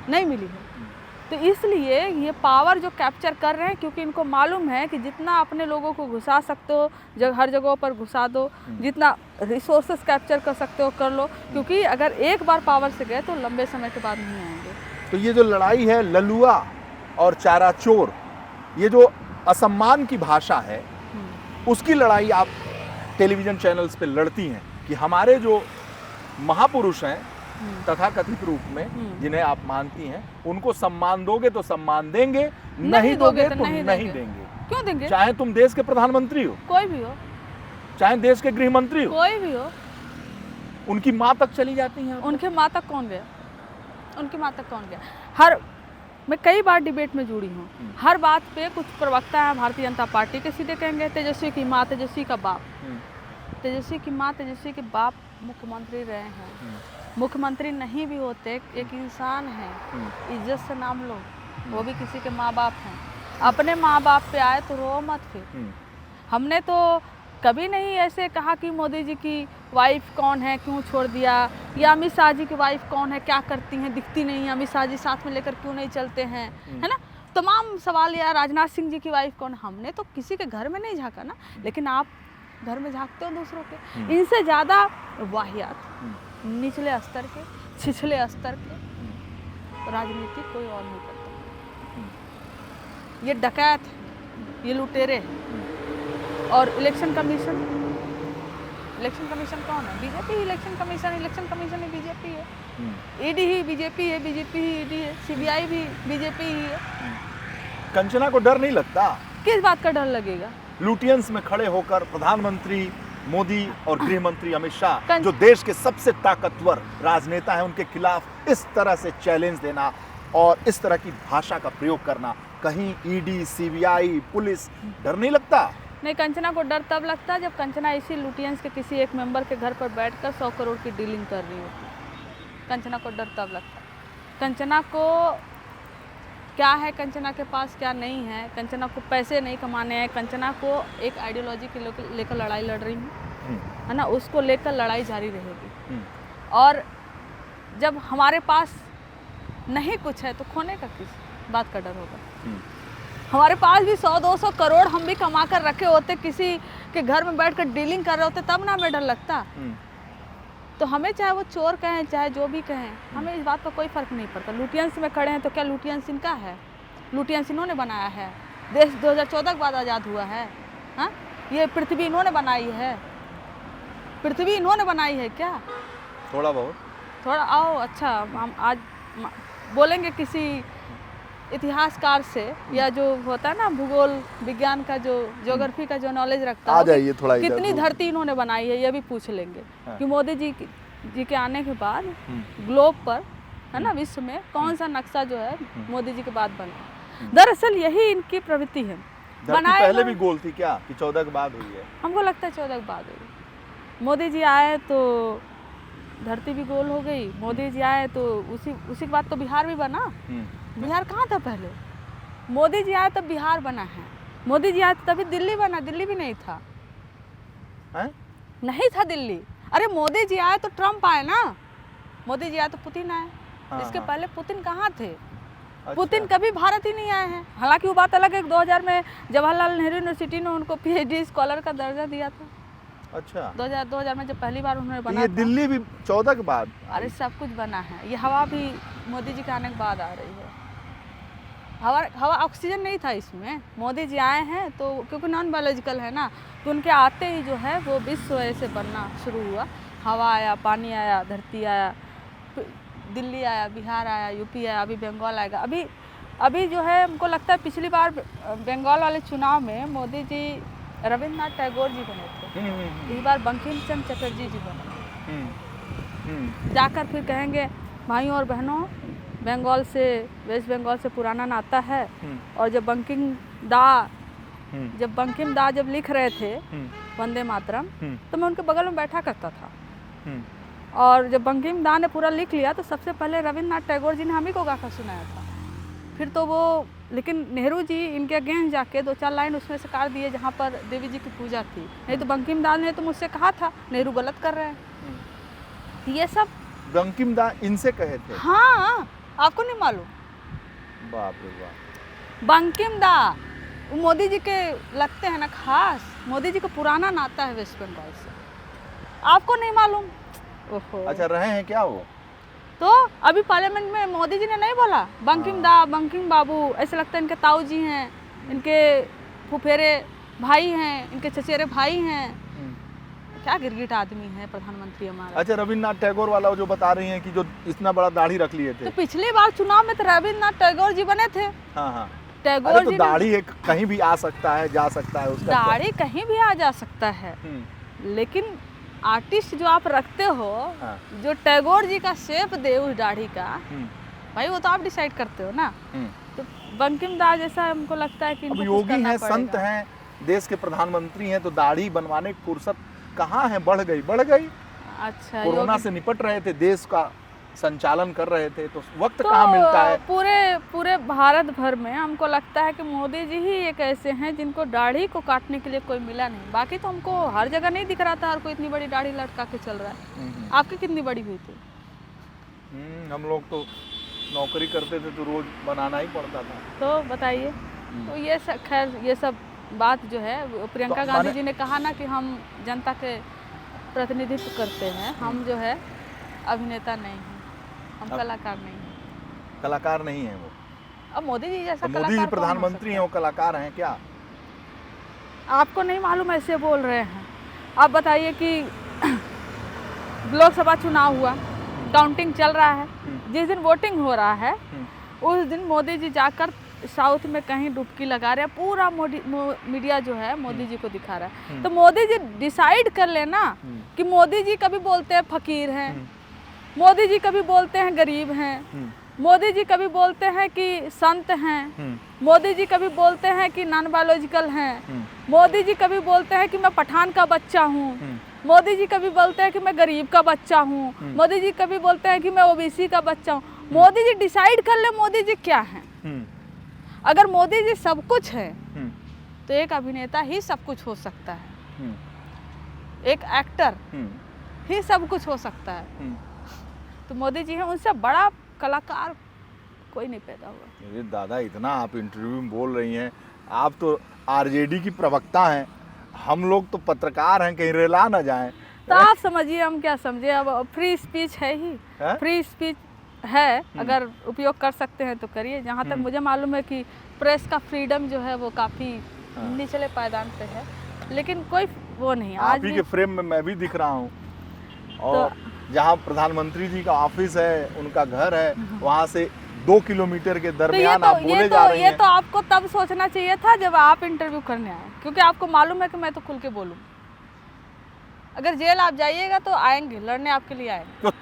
A: नहीं मिली है। तो इसलिए ये पावर जो कैप्चर कर रहे हैं, क्योंकि इनको मालूम है कि जितना अपने लोगों को घुसा सकते हो हर जगहों पर घुसा दो, जितना रिसोर्सेस कैप्चर कर सकते हो कर लो, क्योंकि अगर एक बार पावर से गए तो लंबे समय के बाद नहीं आएंगे।
B: तो ये जो लड़ाई है ललुआ और चारा चोर, ये जो असम्मान की भाषा है, उसकी लड़ाई आप टेलीविज़न चैनल्स पे लड़ती हैं कि हमारे जो महापुरुष हैं तथाकथित रूप में जिन्हें आप मानती हैं, उनको सम्मान दोगे तो सम्मान देंगे, नहीं दोगे तो नहीं देंगे।
A: क्यों देंगे?
B: चाहे तुम देश के प्रधानमंत्री हो,
A: कोई भी हो,
B: चाहे देश के गृह मंत्री हो,
A: कोई भी हो,
B: उनकी माँ तक चली जाती हैं।
A: उनके माँ तक कौन गया? मैं कई बार डिबेट में जुड़ी हूँ, हर बात पे कुछ प्रवक्ता हैं भारतीय जनता पार्टी के, सीधे कहेंगे तेजस्वी की माँ, तेजस्वी का बाप, तेजस्वी की माँ, तेजस्वी के बाप मुख्यमंत्री रहे हैं, मुख्यमंत्री नहीं भी होते, एक इंसान है, इज्जत से नाम लो, वो भी किसी के माँ बाप हैं। अपने माँ बाप पे आए तो रो मत फिर। हमने तो कभी नहीं ऐसे कहा कि मोदी जी की वाइफ कौन है, क्यों छोड़ दिया, या अमित शाह जी की वाइफ कौन है, क्या करती हैं, दिखती नहीं है, अमित शाह जी साथ में लेकर क्यों नहीं चलते हैं, है ना, तमाम सवाल। या राजनाथ सिंह जी की वाइफ कौन। हमने तो किसी के घर में नहीं झांका ना, लेकिन आप घर में झांकते हो दूसरों के। इनसे ज़्यादा वाहियात निचले स्तर के, छिछले स्तर के राजनीति कोई और नहीं करता। ये डकैत है, ये लुटेरे हैं। और इलेक्शन कमीशन कौन है? बीजेपी। इलेक्शन कमीशन ही बीजेपी है। ईडी ही बीजेपी है, बीजेपी ही ईडी है, सीबीआई भी बीजेपी ही है।
B: कंचना को डर नहीं लगता?
A: किस बात का डर लगेगा?
B: लुटियंस में खड़े होकर प्रधानमंत्री मोदी और गृह मंत्री अमित शाह, जो देश के सबसे ताकतवर राजनेता हैं, उनके खिलाफ इस तरह से चैलेंज देना और इस तरह की भाषा का प्रयोग करना, कहीं ईडी, सीबीआई, पुलिस डर नहीं लगता?
A: नहीं, कंचना को डर तब लगता है जब कंचना इसी लुटियंस के किसी एक मेंबर के घर पर बैठकर 100 करोड़ की डीलिंग कर रही होती। कंचना को डर तब लगता है। कंचना को क्या है, कंचना के पास क्या नहीं है, कंचना को पैसे नहीं कमाने हैं, कंचना को एक आइडियोलॉजी के लेकर लड़ाई लड़ रही हूँ, है ना, उसको लेकर लड़ाई जारी रहेगी। और जब हमारे पास नहीं कुछ है तो खोने का किस बात का डर होगा? हमारे पास भी 100-200 करोड़ हम भी कमा कर रखे होते, किसी के घर में बैठकर डीलिंग कर रहे होते, तब ना हमें डर लगता। तो हमें चाहे वो चोर कहें, चाहे जो भी कहें, हमें इस बात का कोई फर्क नहीं पड़ता। लुटियंस में खड़े हैं तो क्या लुटियंस इनका है? लुटियंस इन्होंने बनाया है। देश 2014 के बाद आज़ाद हुआ है। हाँ, ये पृथ्वी इन्होंने बनाई है। पृथ्वी इन्होंने बनाई है क्या?
B: थोड़ा बहुत
A: थोड़ा आओ। अच्छा, हम आज बोलेंगे किसी इतिहासकार से, या जो होता है ना भूगोल विज्ञान का, जो ज्योग्राफी का जो नॉलेज रखता है,
B: थोड़ा
A: कितनी धरती इन्होंने बनाई है, ये भी पूछ लेंगे।
B: हाँ।
A: कि मोदी जी के आने के बाद ग्लोब पर, है ना, विश्व में कौन सा नक्शा जो है मोदी जी के बाद बना। दरअसल यही इनकी प्रवृत्ति है।
B: पहले भी गोल थी क्या कि 14 के बाद हुई है?
A: हमको लगता है 14 के बाद हुई। मोदी जी आए तो धरती भी गोल हो गई। मोदी जी आए तो उसी के बाद तो बिहार भी बना। बिहार कहाँ था पहले? मोदी जी आए तब बिहार बना है। मोदी जी आए तभी दिल्ली बना। दिल्ली भी नहीं था।
B: है?
A: नहीं था दिल्ली। अरे मोदी जी आए तो ट्रम्प आए ना, मोदी जी आए तो पुतिन आए। इसके पहले पुतिन कहाँ थे? अच्छा। पुतिन कभी भारत ही नहीं आए हैं। हालांकि वो बात अलग है, 2000 में जवाहरलाल नेहरू यूनिवर्सिटी ने उनको पीएचडी स्कॉलर का दर्जा दिया था। अच्छा, 2000 में जब पहली बार उन्होंने बना
B: ये दिल्ली भी 14 के बाद?
A: अरे सब कुछ बना है। ये हवा भी मोदी जी के आने के बाद आ रही है। हवा ऑक्सीजन नहीं था इसमें। मोदी जी आए हैं तो, क्योंकि नॉन बायोलॉजिकल है ना, तो उनके आते ही जो है वो विश्व ऐसे बनना शुरू हुआ। हवा आया, पानी आया, धरती आया, दिल्ली आया, बिहार आया, यूपी आया, अभी बंगाल आएगा। अभी जो है हमको लगता है पिछली बार बंगाल वाले चुनाव में मोदी जी रविंद्रनाथ टैगोर जी बने थे। इस बार बंकिम चंद्र चटर्जी जी बने। जाकर फिर कहेंगे भाइयों और बहनों, बंगाल से, वेस्ट बंगाल से पुराना नाता है। और जब बंकिम दा जब लिख रहे थे वंदे मातरम, तो मैं उनके बगल में बैठा करता था। और जब बंकिम दा ने पूरा लिख लिया तो सबसे पहले रविंद्रनाथ टैगोर जी ने हम ही को गाकर सुनाया था। फिर तो वो, लेकिन नेहरू जी इनके अगेंस्ट जाके 2-4 लाइन उसमें से काट दिए जहाँ पर देवी जी की पूजा थी। नहीं तो बंकिम दा ने तो मुझसे कहा था नेहरू गलत कर रहे हैं। ये सब
B: बंकिम दा इनसे कहे थे?
A: हाँ, आपको नहीं मालूम?
B: बाप रे बाप।
A: बंकिम दा मोदी जी के लगते हैं ना खास। मोदी जी का पुराना नाता है वेस्ट बंगाल से, आपको नहीं मालूम? ओहो।
B: अच्छा, रहे हैं क्या वो?
A: तो अभी पार्लियामेंट में मोदी जी ने नहीं बोला बंकिम दा, बंकिम बाबू, ऐसे लगता है इनके ताऊ जी हैं, इनके फुफेरे भाई हैं, इनके चचेरे भाई हैं। क्या गिरगिट आदमी है प्रधानमंत्री हमारा।
B: अच्छा, रविन्द्रनाथ टैगोर वाला जो बता रही हैं कि जो इतना बड़ा दाढ़ी रख लिए थे,
A: तो पिछली बार चुनाव में तो रविन्द्रनाथ टैगोर जी बने थे।
B: हाँ।
A: टैगोर
B: तो दाढ़ी कहीं भी आ सकता है, जा सकता है उसका।
A: दाढ़ी कहीं भी आ जा सकता है, लेकिन आर्टिस्ट जो आप रखते हो, जो टैगोर जी का शेप दे उस दाढ़ी का, भाई वो तो आप डिसाइड करते हो ना। तो बंकिम दा जैसा हमको लगता है कि
B: अब योगी हैं, संत हैं, देश के प्रधानमंत्री हैं, तो दाढ़ी बनवाने की फुर्सत कहाँ है? बढ़ गई।
A: अच्छा,
B: कोरोना से निपट रहे थे, देश का संचालन कर रहे थे, तो वक्त कहाँ मिलता है?
A: पूरे भारत भर में हमको लगता है कि मोदी जी ही एक ऐसे हैं जिनको दाढ़ी को काटने के लिए कोई मिला नहीं। बाकी तो हमको हर जगह नहीं दिख रहा था हर कोई इतनी बड़ी दाढ़ी लटका के चल रहा है। आपकी कितनी बड़ी हुई थी?
B: हम लोग तो नौकरी करते थे तो रोज बनाना ही पड़ता था।
A: तो बताइए, तो ये खैर ये सब बात जो है प्रियंका गांधी जी ने कहा ना कि हम जनता के प्रतिनिधित्व करते हैं, हम जो है अभिनेता नहीं हैं, हम कलाकार नहीं हैं।
B: कलाकार नहीं है वो?
A: अब मोदी जी जैसा
B: तो मोदी जी प्रधानमंत्री हैं, वो कलाकार हैं क्या?
A: आपको नहीं मालूम ऐसे बोल रहे हैं? आप बताइए कि लोकसभा चुनाव हुआ, काउंटिंग चल रहा है, जिस दिन वोटिंग हो रहा है उस दिन मोदी जी जाकर साउथ में कहीं डुबकी लगा रहे हैं, पूरा मीडिया जो है मोदी जी को दिखा रहा है। तो मोदी जी डिसाइड कर लेना कि मोदी जी कभी बोलते हैं फकीर हैं, मोदी जी कभी बोलते हैं गरीब हैं, मोदी जी कभी बोलते हैं कि संत हैं, मोदी जी कभी बोलते हैं कि नॉन बायोलॉजिकल हैं, मोदी जी कभी बोलते हैं कि मैं पठान का बच्चा हूँ, मोदी जी कभी बोलते हैं कि मैं गरीब का बच्चा हूँ, मोदी जी कभी बोलते हैं कि मैं ओबीसी का बच्चा हूँ। मोदी जी डिसाइड कर ले मोदी जी क्या हैं। अगर मोदी जी सब कुछ है तो एक अभिनेता ही सब कुछ हो सकता है, एक एक्टर ही सब कुछ हो सकता है। तो मोदी जी हैं, उनसे बड़ा कलाकार कोई नहीं पैदा हुआ।
B: अरे दादा, इतना आप इंटरव्यू में बोल रही हैं, आप तो आरजेडी की प्रवक्ता हैं, हम लोग तो पत्रकार हैं, कहीं रेला ना जाएं।
A: तो आप समझिए हम क्या समझे। अब फ्री स्पीच है ही, फ्री स्पीच है, अगर उपयोग कर सकते हैं तो करिए। जहाँ तक मुझे मालूम है कि प्रेस का फ्रीडम जो है वो काफ़ी निचले पायदान पे है, लेकिन कोई वो नहीं।
B: आज ही के फ्रेम में मैं भी दिख रहा हूँ, और जहाँ प्रधानमंत्री जी का ऑफिस है, उनका घर है, वहाँ से 2 किलोमीटर के दरमियान आप बोले जा रही हैं।
A: ये तो आपको तब सोचना चाहिए था जब आप इंटरव्यू करने आए, क्योंकि आपको मालूम है कि मैं तो खुल के बोलूँ। अगर जेल आप जाइएगा तो आएंगे, लड़ने आपके लिए आएंगे।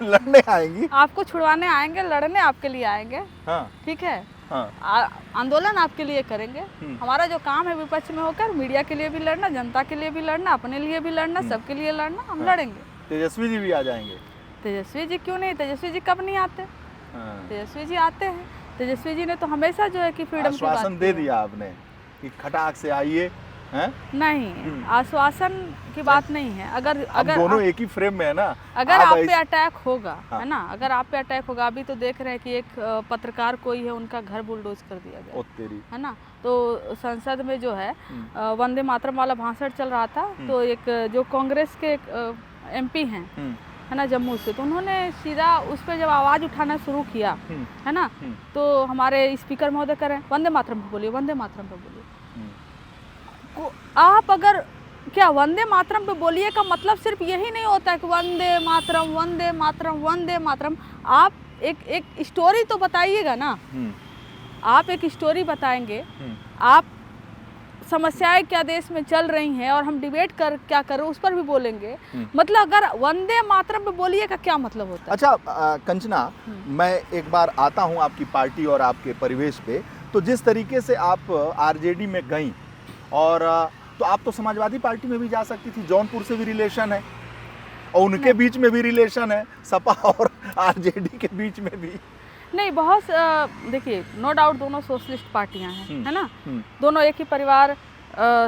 B: लड़ने आएंगी?
A: आपको छुड़वाने आएंगे, लड़ने आपके लिए आएंगे।
B: हाँ।
A: ठीक है।
B: हाँ।
A: आंदोलन आपके लिए करेंगे। हमारा जो काम है विपक्ष में होकर मीडिया के लिए भी लड़ना, जनता के लिए भी लड़ना, अपने लिए भी लड़ना, सबके लिए लड़ना, हम लड़ेंगे।
B: तेजस्वी जी भी आ जाएंगे?
A: तेजस्वी जी क्यों नहीं, तेजस्वी जी कब नहीं आते? तेजस्वी जी आते हैं। तेजस्वी जी ने तो हमेशा जो है कि फ्रीडम की बात
B: आश्वासन दे दिया आपने कि खटाक से आइए।
A: नहीं, आश्वासन की बात नहीं है। अगर
B: दोनों एक ही फ्रेम में है ना।
A: अगर आप पे अटैक होगा, है ना, अगर आप पे अटैक होगा, अभी तो देख रहे हैं कि एक पत्रकार कोई है, उनका घर बुलडोज कर दिया गया, है ना। तो संसद में जो है वंदे मातरम वाला भाषण चल रहा था, तो एक जो कांग्रेस के MP हैं, है ना, जम्मू से, तो उन्होंने सीधा उस पर जब आवाज़ उठाना शुरू किया, है ना, तो हमारे स्पीकर महोदय कह रहे हैं वंदे मातरम पे बोलिए, वंदे मातरम पे बोलिए। आप अगर क्या वंदे मातरम पे बोलिए का मतलब सिर्फ यही नहीं होता है कि वंदे मातरम, वंदे मातरम, वंदे मातरम। आप एक स्टोरी तो बताइएगा ना। आप एक स्टोरी बताएंगे, आप समस्याएं क्या देश में चल रही हैं और हम डिबेट क्या करें उस पर भी बोलेंगे। मतलब अगर वंदे मातरम पे बोलिए का क्या मतलब होता है?
B: अच्छा कंचना, मैं एक बार आता हूँ आपकी पार्टी और आपके परिवेश पे, तो जिस तरीके से आप आरजेडी में गई, और तो आप तो समाजवादी पार्टी में भी जा सकती थी, जौनपुर से भी रिलेशन है और उनके बीच में भी रिलेशन है, सपा और आरजेडी के बीच में भी।
A: नहीं, बहुत देखिए, नो डाउट दोनों सोशलिस्ट पार्टियां हैं, है ना, दोनों एक ही परिवार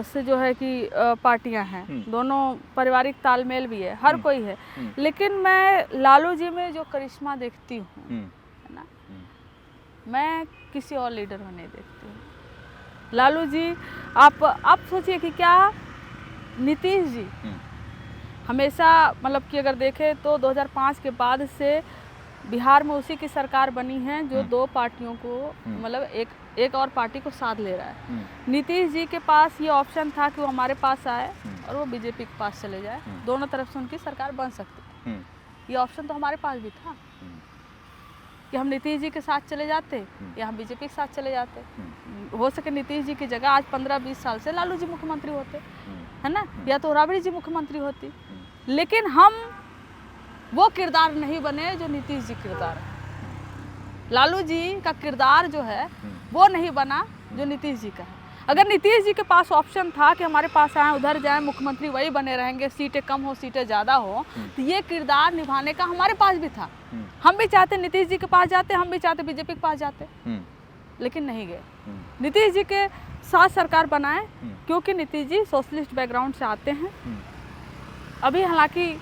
A: से जो है कि पार्टियां हैं, दोनों पारिवारिक तालमेल भी है, हर कोई है। लेकिन मैं लालू जी में जो करिश्मा देखती हूँ, है ना, मैं किसी और लीडर में नहीं देखती हूँ। लालू जी, आप सोचिए कि क्या नीतीश जी हमेशा, मतलब कि अगर देखें तो 2005 के बाद से बिहार में उसी की सरकार बनी है जो 2 पार्टियों को, मतलब एक और पार्टी को साथ ले रहा है। नीतीश जी के पास ये ऑप्शन था कि वो हमारे पास आए और वो बीजेपी के पास चले जाए, दोनों तरफ से उनकी सरकार बन सकती है। ये ऑप्शन तो हमारे पास भी था कि हम नीतीश जी के साथ चले जाते या हम बीजेपी के साथ चले जाते। हो सके नीतीश जी की जगह आज 15-20 साल से लालू जी मुख्यमंत्री होते, है ना, या तो राबड़ी जी मुख्यमंत्री होती। लेकिन हम वो किरदार नहीं बने जो नीतीश जी किरदार है। लालू जी का किरदार जो है वो नहीं बना जो नीतीश जी का है। अगर नीतीश जी के पास ऑप्शन था कि हमारे पास आए उधर जाए, मुख्यमंत्री वही बने रहेंगे, सीटें कम हो सीटें ज़्यादा हो, तो ये किरदार निभाने का हमारे पास भी था। हम भी चाहते नीतीश जी के पास जाते, हम भी चाहते बीजेपी के पास जाते, लेकिन नहीं गए। नीतीश जी के साथ सरकार बनाए क्योंकि नीतीश जी सोशलिस्ट बैकग्राउंड से आते हैं। अभी हालांकि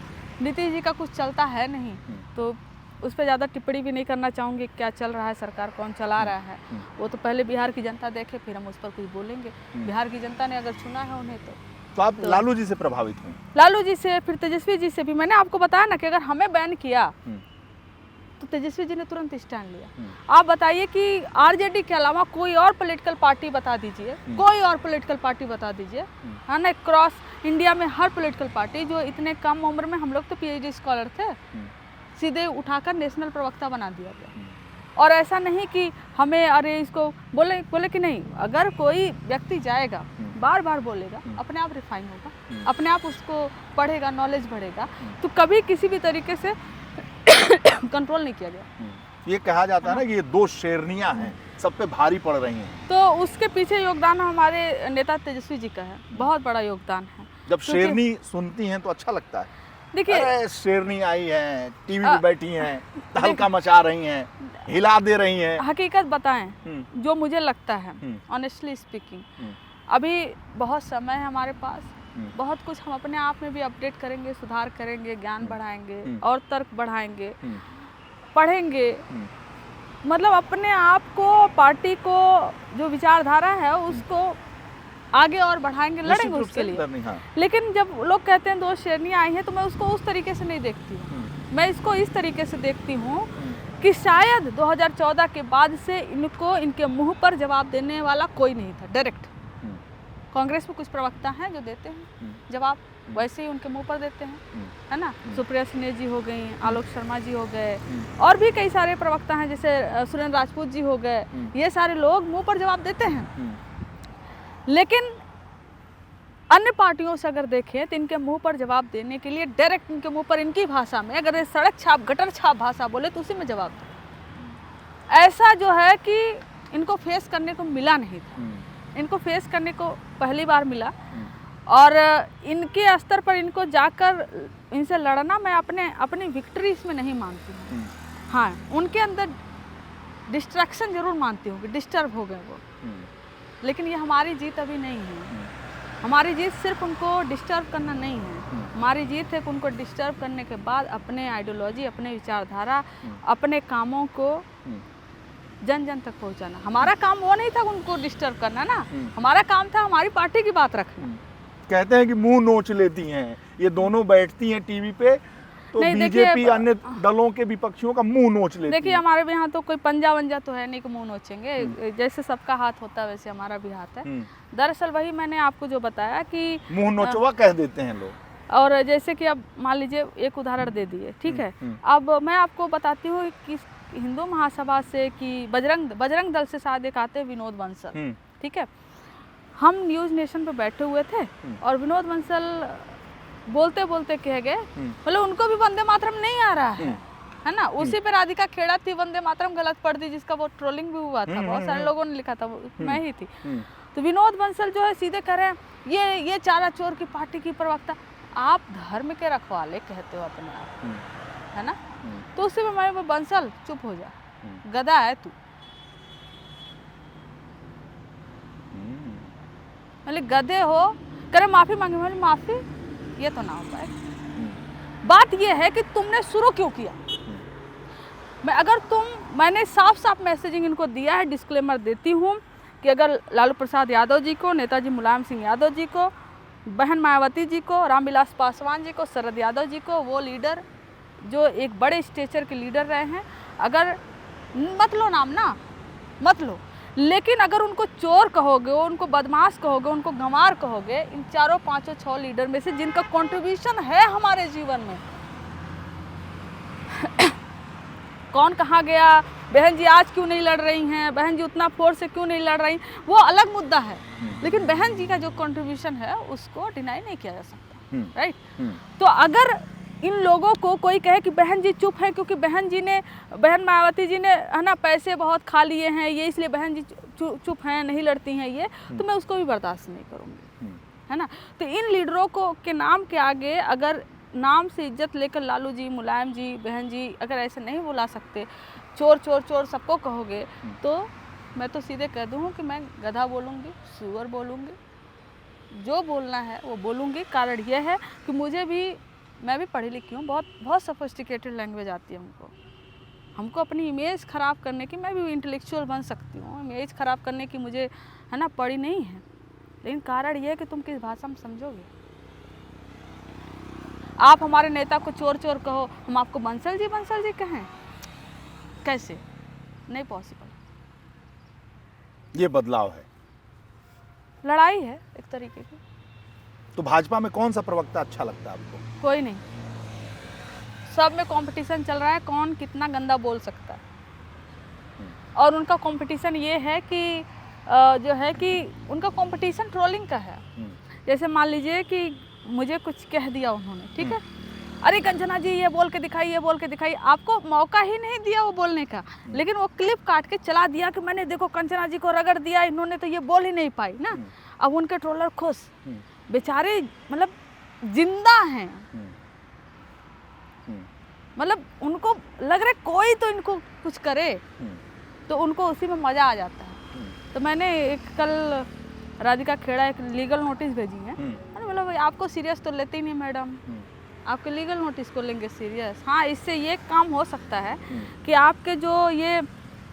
A: नीतीश जी का कुछ चलता है नहीं, तो उस पर ज़्यादा टिप्पणी भी नहीं करना चाहूँगी। क्या चल रहा है, सरकार कौन चला रहा है, वो तो पहले बिहार की जनता देखे, फिर हम उस पर कुछ बोलेंगे। बिहार की जनता ने अगर चुना है उन्हें
B: तो आप लालू जी से प्रभावित हुए?
A: लालू जी से, फिर तेजस्वी जी से भी। मैंने आपको बताया ना कि अगर हमें बैन किया तो तेजस्वी जी ने तुरंत स्टैंड लिया। आप बताइए कि आरजेडी के अलावा कोई और पॉलिटिकल पार्टी बता दीजिए, कोई और पॉलिटिकल पार्टी बता दीजिए, है ना, क्रॉस इंडिया में हर पॉलिटिकल पार्टी जो इतने कम उम्र में, हम लोग तो पीएचडी स्कॉलर थे, सीधे उठाकर नेशनल प्रवक्ता बना दिया गया। और ऐसा नहीं कि हमें अरे इसको बोले कि नहीं, अगर कोई व्यक्ति जाएगा बार बार बोलेगा, अपने आप रिफाइन होगा, अपने आप उसको पढ़ेगा, नॉलेज बढ़ेगा, तो कभी किसी भी तरीके से कंट्रोल नहीं किया गया।
B: ये कहा जाता है ना कि ये दो शेरनियां हैं, सब पे भारी पड़ रही हैं,
A: तो उसके पीछे योगदान हमारे नेता तेजस्वी जी का है, बहुत बड़ा योगदान है।
B: जब शेरनी सुनती हैं तो अच्छा लगता है।
A: देखिए,
B: शेरनी आई है, टीवी पे बैठी हैं, तहलका मचा रही हैं, हिला दे रही हैं।
A: हकीकत बताएं, जो मुझे लगता है, ऑनेस्टली स्पीकिंग, अभी बहुत समय है हमारे पास, बहुत कुछ हम अपने आप में भी अपडेट करेंगे, सुधार करेंगे, ज्ञान बढ़ाएंगे और तर्क बढ़ाएंगे, पढ़ेंगे, मतलब अपने आप को, पार्टी को, जो विचारधारा है उसको आगे और बढ़ाएंगे, लड़ेंगे उसके लिए। लेकिन जब लोग कहते हैं दो शेरनियां आई हैं, तो मैं उसको उस तरीके से नहीं देखती हूँ। मैं इसको इस तरीके से देखती हूँ कि शायद 2014 के बाद से इनको, इनके मुंह पर जवाब देने वाला कोई नहीं था डायरेक्ट। कांग्रेस में कुछ प्रवक्ता हैं जो देते हैं जवाब, वैसे ही उनके मुंह पर देते हैं, है ना। सुप्रिया सिन्हा जी हो गई, आलोक शर्मा जी हो गए, और भी कई सारे प्रवक्ता हैं, जैसे सुरेंद्र राजपूत जी हो गए, ये सारे लोग मुंह पर जवाब देते हैं। लेकिन अन्य पार्टियों से अगर देखें तो इनके मुंह पर जवाब देने के लिए डायरेक्ट इनके मुंह पर, इनकी भाषा में, अगर ये सड़क छाप, गटर छाप भाषा बोले तो उसी में जवाब दो। ऐसा जो है कि इनको फेस करने को मिला नहीं था, इनको फेस करने को पहली बार मिला, और इनके स्तर पर इनको जाकर इनसे लड़ना, मैं अपनी विक्ट्री इसमें नहीं मानती हूँ। हाँ, उनके अंदर डिस्ट्रैक्शन जरूर मानती हूँ कि डिस्टर्ब हो गए वो, लेकिन ये हमारी जीत अभी नहीं है। हमारी जीत सिर्फ उनको डिस्टर्ब करना नहीं है, हमारी जीत है कि उनको डिस्टर्ब करने के बाद अपने आइडियोलॉजी, अपने विचारधारा, अपने कामों को जन जन तक पहुंचाना। हमारा काम वो नहीं था उनको डिस्टर्ब करना ना, हमारा काम था हमारी पार्टी की बात रखना।
B: कहते हैं कि मुंह नोच लेती हैं ये दोनों, बैठती हैं टीवी पे तो बीजेपी अन्य दलों के विपक्षियों का मुंह नोच लेती है।
A: देखिए, हमारे भी यहाँ तो कोई पंजा वंजा तो है नहीं कि मुंह नोचेंगे, जैसे सबका हाथ होता है वैसे हमारा भी हाथ है। दरअसल वही मैंने आपको जो बताया कि
B: मुंह नोचवा कह देते हैं लोग।
A: और जैसे कि अब मान लीजिए एक उदाहरण दे दिए, ठीक है, अब मैं आपको बताती हूँ कि हिंदू महासभा से कि बजरंग दल से शायद एक आते विनोद बंसल, ठीक है, हम न्यूज़ नेशन पे बैठे हुए थे और विनोद बंसल बोलते बोलते कह गए, मतलब उनको भी वंदे मातरम नहीं आ रहा है ना। उसी पे राधिका खेड़ा थी, वंदे मातरम गलत पढ़ दी, जिसका वो ट्रोलिंग भी हुआ था, बहुत सारे लोगों ने लिखा था, मैं ही थी। तो विनोद बंसल जो है सीधे कह रहे हैं ये चारा चोर की पार्टी की प्रवक्ता। आप धर्म के रखवाले कहते हो अपने आप, है ना, तो उसी में मैं, बंसल चुप हो जा, गधा है तू, मतलब गधे हो, करे माफी मांगे, मतलब माफी ये तो ना हो पाए। बात ये है कि तुमने शुरू क्यों किया। मैंने साफ साफ मैसेजिंग इनको दिया है, डिस्क्लेमर देती हूँ कि अगर लालू प्रसाद यादव जी को, नेताजी मुलायम सिंह यादव जी को, बहन मायावती जी को, रामविलास पासवान जी को, शरद यादव जी को, वो लीडर जो एक बड़े स्टेचर के लीडर रहे हैं, अगर मत लो नाम ना, मत लो, लेकिन अगर उनको चोर कहोगे, उनको बदमाश कहोगे, उनको गंवार कहोगे, इन चारों पांचों 6 लीडर में से जिनका कंट्रीब्यूशन है हमारे जीवन में, कौन कहाँ गया, बहन जी आज क्यों नहीं लड़ रही हैं, बहन जी उतना फोर्स से क्यों नहीं लड़ रही, वो अलग मुद्दा है, लेकिन बहन जी का जो कंट्रीब्यूशन है उसको डिनाई नहीं किया जा सकता, राइट। तो अगर इन लोगों को कोई कहे कि बहन जी चुप है क्योंकि बहन मायावती जी ने है ना पैसे बहुत खा लिए हैं, ये इसलिए बहन जी चुप हैं, नहीं लड़ती हैं ये, तो मैं उसको भी बर्दाश्त नहीं करूँगी, है ना। तो इन लीडरों को के नाम के आगे अगर नाम से इज्जत लेकर लालू जी, मुलायम जी, बहन जी अगर ऐसे नहीं बुला सकते, चोर चोर चोर सबको कहोगे, तो मैं तो सीधे कह दूँ कि मैं गधा बोलूँगी, सुअर बोलूँगी, जो बोलना है वो बोलूँगी। कारण यह है कि मैं भी पढ़ी लिखी हूँ, बहुत सोफिस्टिकेटेड लैंग्वेज आती है हमको अपनी इमेज ख़राब करने की। मैं भी इंटेलेक्चुअल बन सकती हूँ, इमेज ख़राब करने की मुझे है ना पड़ी नहीं है, लेकिन कारण ये है कि तुम किस भाषा में समझोगे। आप हमारे नेता को चोर चोर कहो, हम आपको बंसल जी कहें, कैसे? नहीं पॉसिबल।
B: ये बदलाव है,
A: लड़ाई है एक तरीके की।
B: तो भाजपा में कौन सा प्रवक्ता अच्छा लगता है आपको?
A: कोई नहीं, सब में कंपटीशन चल रहा है, कौन कितना गंदा बोल सकता है। और उनका कंपटीशन ये है कि जो है कि उनका कंपटीशन ट्रोलिंग का है। जैसे मान लीजिए कि मुझे कुछ कह दिया उन्होंने, ठीक है, अरे कंचना जी ये बोल के दिखाई, आपको मौका ही नहीं दिया वो बोलने का, लेकिन वो क्लिप काट के चला दिया कि मैंने देखो कंचना जी को रगड़ दिया, इन्होंने तो ये बोल ही नहीं पाई ना। अब उनके ट्रोलर खुश, बेचारे मतलब जिंदा हैं, मतलब उनको लग रहा है कोई तो इनको कुछ करे, तो उनको उसी में मज़ा आ जाता है। तो मैंने कल राधिका खेड़ा एक लीगल नोटिस भेजी है, मतलब आपको सीरियस तो लेते ही नहीं मैडम, आपके लीगल नोटिस को लेंगे सीरियस। हाँ, इससे ये काम हो सकता है कि आपके जो ये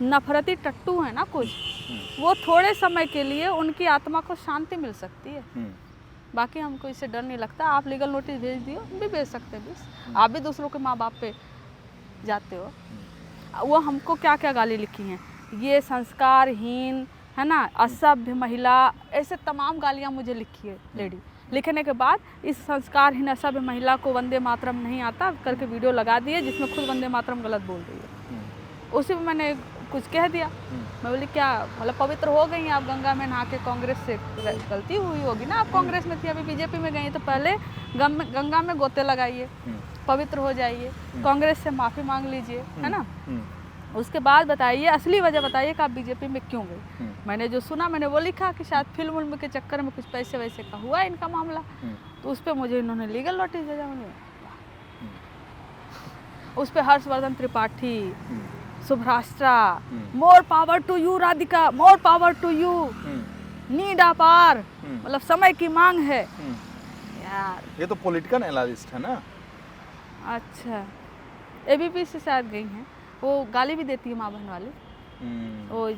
A: नफरती टट्टू हैं ना कुछ, वो थोड़े समय के लिए उनकी आत्मा को शांति मिल सकती है, बाकी हमको इससे डर नहीं लगता। आप लीगल नोटिस भेज दियो, भी भेज सकते हैं, आप भी दूसरों के माँ बाप पे जाते हो। वो हमको क्या क्या गाली लिखी हैं, ये संस्कारहीन है ना, असभ्य महिला, ऐसे तमाम गालियाँ मुझे लिखी है लेडी। लिखने के बाद इस संस्कारहीन असभ्य महिला को वंदे मातरम नहीं आता करके वीडियो लगा दिए, जिसमें खुद वंदे मातरम गलत बोल रही है। उसी में मैंने कुछ कह दिया, मैं बोली क्या मतलब पवित्र हो गई आप गंगा में नहा के? कांग्रेस से गलती हुई होगी ना, आप कांग्रेस में थी, अभी बीजेपी में गई, तो पहले गंगा में गोते लगाइए, पवित्र हो जाइए, कांग्रेस से माफ़ी मांग लीजिए, है ना। उसके बाद बताइए, असली वजह बताइए कि आप बीजेपी में क्यों गई। मैंने जो सुना मैंने वो लिखा कि शायद फिल्म के चक्कर में कुछ पैसे वैसे का हुआ इनका मामला, तो उस पर मुझे इन्होंने लीगल नोटिस भेजा। मुझे उस पर हर्षवर्धन त्रिपाठी, शुभ्राष्ट्रा, more power to you Radhika, more power to you, need अपार, मतलब समय की मांग है। यार
B: ये तो पॉलिटिकल एनालिस्ट है ना।
A: अच्छा, एबीपी से शायद गई हैं, वो गाली भी देती है माँ बहन वाली। वो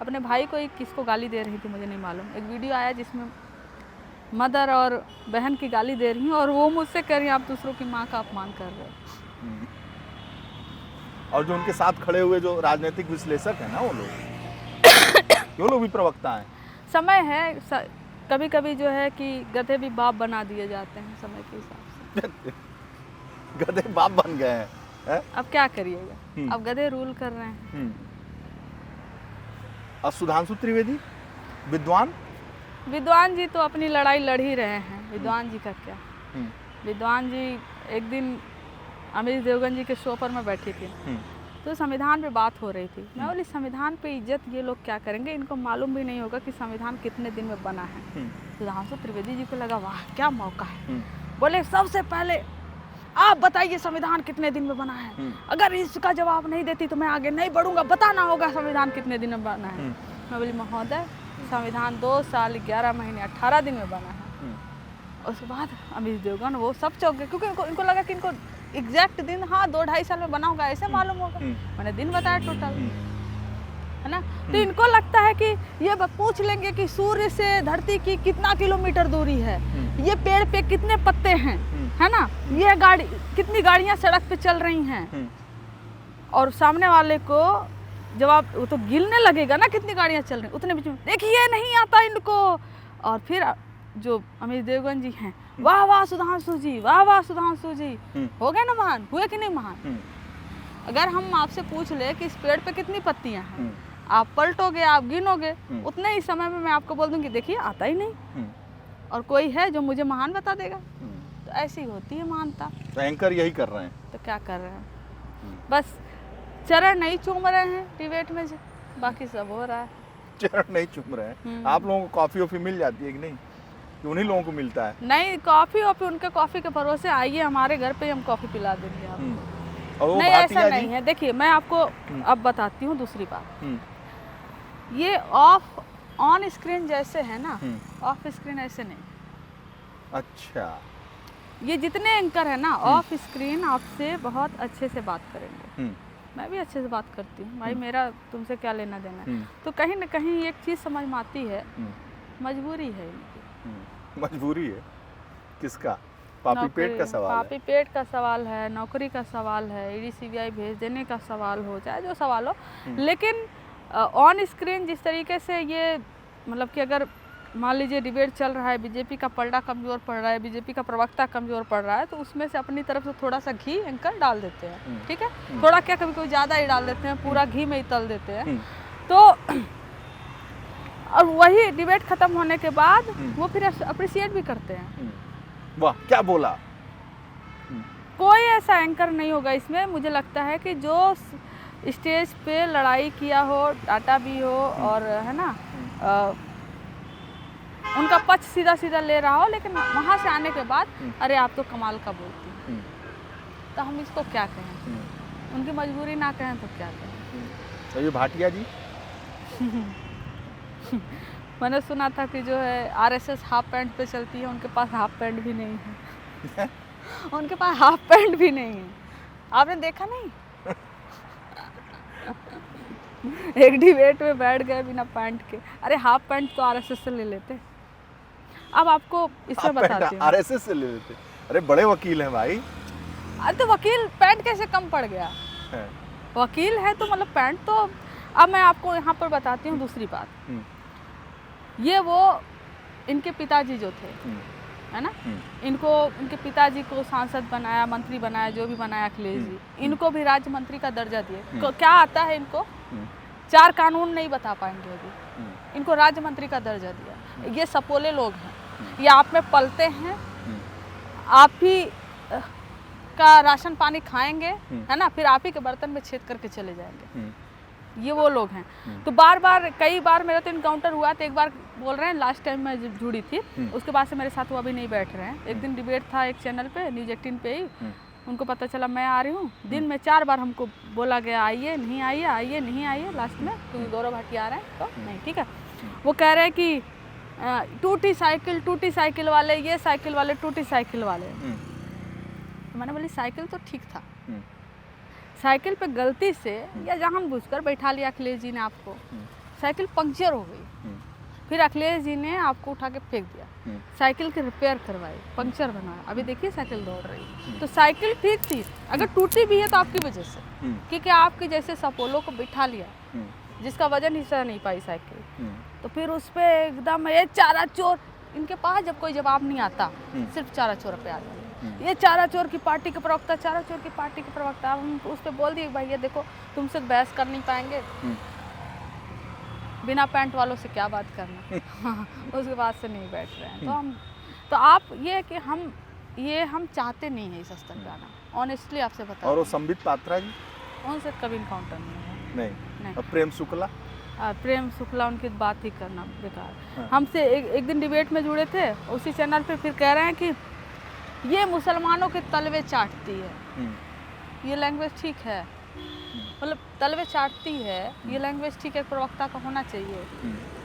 A: अपने भाई को ही किसको गाली दे रही थी मुझे नहीं मालूम, एक वीडियो आया जिसमें मदर और बहन की गाली दे रही हैं, और वो मुझसे कह रही हैं आप दूसरों की माँ का अपमान कर रहे हो।
B: और जो उनके साथ खड़े हुए जो राजनीतिक विश्लेषक हैं ना, वो लोग भी प्रवक्ता हैं।
A: समय है, कभी कभी जो है कि गधे भी बाप बना दिए जाते हैं समय के हिसाब से।
B: गधे बाप बन गए हैं, है?
A: अब क्या करिएगा, अब गधे रूल कर रहे हैं।
B: अब सुधांशु त्रिवेदी
A: विद्वान जी तो अपनी लड़ाई लड़ ही रहे हैं। विद्वान जी का क्या, विद्वान जी एक दिन अमित देवगन जी के शो पर मैं बैठी थी, तो संविधान पे बात हो रही थी। मैं बोली संविधान पे इज्जत ये लोग क्या करेंगे, इनको मालूम भी नहीं होगा कि संविधान कितने दिन में बना है। सुधांशु त्रिवेदी जी को लगा वाह क्या मौका है, बोले सबसे पहले आप बताइए संविधान कितने दिन में बना है, अगर इसका जवाब नहीं देती तो मैं आगे नहीं बढ़ूंगा, बताना होगा संविधान कितने दिन में बना है। मैं बोली महोदय संविधान 2 साल 11 महीने 18 दिन में बना है। उसके बाद अमित देवगन वो सब चौंक गए, क्योंकि इनको लगा कि इनको एग्जैक्ट दिन हाँ 2-2.5 साल में बना होगा ऐसे मालूम होगा। मैंने दिन बताया टोटल, है ना। तो इनको लगता है कि ये पूछ लेंगे कि सूर्य से धरती की कितना किलोमीटर दूरी है, ये पेड़ पे कितने पत्ते हैं, है ना, ये कितनी गाड़ियां सड़क पे चल रही हैं, और सामने वाले को जवाब वो तो गिनने लगेगा ना कितनी गाड़ियां चल रही, उतने बीच में देखिए नहीं आता इनको। और फिर जो अमित देवगन जी हैं, वाह वाह सुधांशु जी, वाह वाह सुधांशु जी, हो गए ना महान, हुए कि नहीं महान। अगर हम आपसे पूछ ले कि इस पेड़ पे कितनी पत्तियां हैं, आप पलटोगे, आप गिनोगे, उतने ही समय में मैं आपको बोल दूंगी देखिए आता ही नहीं, और कोई है जो मुझे महान बता देगा। तो ऐसी होती है मानता।
B: तो एंकर यही कर रहे हैं।
A: तो क्या कर रहे हैं, बस चरण नहीं चूम रहे हैं डिबेट में, बाकी सब हो रहा है।
B: चरण नहीं चूम रहे हैं। आप लोगों को कॉफी वॉफी मिल जाती है कि नहीं, कि उन्हीं लोगों को मिलता है?
A: नहीं, कॉफी वॉफी उनके कॉफी के भरोसे आइए हमारे घर पे, हम कॉफी पिला देंगे आपको।
B: और वो
A: नहीं, ऐसा
B: भाटिया जी?
A: नहीं है। देखिए मैं आपको अब बताती हूँ दूसरी बात। ये ऑफ ऑन स्क्रीन जैसे है ना, ऑफ स्क्रीन ऐसे नहीं।
B: अच्छा।
A: ये जितने एंकर है ना, ऑफ स्क्रीन आपसे बहुत अच्छे से बात करेंगे। मैं भी अच्छे से बात करती हूँ भाई, मेरा तुमसे क्या लेना देना है। तो कहीं ना कहीं एक चीज़ समझ में आती है, मजबूरी है इनकी।
B: मजबूरी है? किसका? पापी पेट का सवाल है।
A: पापी पेट का सवाल है, नौकरी का सवाल है, ईडी सीबीआई भेज देने का सवाल हो, चाहे जो सवाल हो। लेकिन ऑन स्क्रीन जिस तरीके से ये, मतलब कि अगर मान लीजिए डिबेट चल रहा है, बीजेपी का पलड़ा कमज़ोर पड़ रहा है, बीजेपी का प्रवक्ता कमज़ोर पड़ रहा है, तो उसमें से अपनी तरफ से थोड़ा सा घी एंकर डाल देते हैं। ठीक है, थोड़ा क्या, कभी कोई ज़्यादा ही डाल देते हैं, पूरा घी में ही तल देते हैं। तो और वही डिबेट ख़त्म होने के बाद वो फिर अप्रिशिएट भी करते हैं।
B: वाह, क्या बोला।
A: कोई ऐसा एंकर नहीं होगा इसमें, मुझे लगता है कि जो स्टेज पे लड़ाई किया हो, डाटा भी हो, और है ना उनका पक्ष सीधा सीधा ले रहा हो, लेकिन वहाँ से आने के बाद अरे आप तो कमाल का बोलती हैं, तो हम इसको क्या कहें? उनकी मजबूरी ना कहें तो क्या कहें?
B: तो ये भाटिया जी
A: मैंने सुना था कि जो है आरएसएस हाफ पैंट पे चलती है, उनके पास हाफ पैंट भी नहीं है। उनके पास हाफ पैंट भी नहीं है, आपने देखा नहीं? एक डिबेट में बैठ गए बिना पैंट के। अरे हाफ पैंट तो आरएसएस से ले लेते। अब आपको इसमें बताती हूँ।
B: आरएसएस से ले लेते? अरे बड़े वकील हैं भाई।
A: अरे तो वकील पैंट कैसे कम पड़ गया है? वकील है तो मतलब पैंट तो। अब मैं आपको यहाँ पर बताती हूँ दूसरी बात। ये वो इनके पिताजी जो थे, है ना, इनको इनके पिताजी को सांसद बनाया, मंत्री बनाया, जो भी बनाया अखिलेश जी, इनको भी राज्य मंत्री का दर्जा दिए। क्या आता है इनको? 4 कानून नहीं बता पाएंगे अभी, इनको राज्य मंत्री का दर्जा दिया। ये सपोले लोग हैं, ये आप में पलते हैं, आप ही का राशन पानी खाएंगे, है ना, फिर आप ही के बर्तन में छेद करके चले जाएंगे। ये वो लोग हैं। तो बार बार, कई बार मेरा तो इनकाउंटर हुआ। तो एक बार बोल रहे हैं, लास्ट टाइम मैं जब जुड़ी थी उसके बाद से मेरे साथ वो अभी नहीं बैठ रहे हैं। एक दिन डिबेट था एक चैनल पे, न्यूज़ 18 पे ही, उनको पता चला मैं आ रही हूँ। दिन में 4 बार हमको बोला गया आइए नहीं आइए, आइए नहीं आइए। लास्ट में क्योंकि गौरव भाटिया आ रहे हैं तो नहीं, ठीक है। वो कह रहे हैं कि टूटी साइकिल वाले, ये साइकिल वाले, टूटी साइकिल वाले। तो मैंने बोली साइकिल तो ठीक था, साइकिल पे गलती से या जानबूझकर बैठा लिया अखिलेश जी ने आपको, साइकिल पंक्चर हो गई, फिर अखिलेश जी ने आपको उठा के फेंक दिया, साइकिल की रिपेयर करवाई, पंक्चर बनाया, अभी देखिए साइकिल दौड़ रही। तो साइकिल ठीक थी, अगर टूटी भी है तो आपकी वजह से, क्योंकि आपके जैसे सपोलो को बिठा लिया जिसका वजन ही सह नहीं पाई साइकिल। तो फिर उस पर एकदम ये चारा चोर, इनके पास जब कोई जवाब नहीं आता सिर्फ चारा चोर पे आ जाते, ये चारा चोर की पार्टी के प्रवक्ता, चारा चोर की पार्टी के प्रवक्ता। हम उस पर बोल दिए भाई ये देखो तुमसे बहस कर नहीं पाएंगे, बिना पैंट वालों से क्या बात करना। उसके बाद से नहीं बैठ रहे हैं। तो हम, तो आप ये कि हम चाहते नहीं है इस स्तर पे आना, ऑनेस्टली आपसे बता।
B: और वो संबित पात्रा जी,
A: उनसे कभी इनकाउंटर नहीं है।
B: नहीं। और प्रेम शुक्ला?
A: प्रेम शुक्ला उनकी बात ही करना बेकार। हमसे एक दिन डिबेट में जुड़े थे उसी चैनल पे, फिर कह रहे हैं कि ये मुसलमानों के तलवे चाटती है। ये लैंग्वेज ठीक है? मतलब तलवे चाटती है, ये लैंग्वेज ठीक है, प्रवक्ता का होना चाहिए।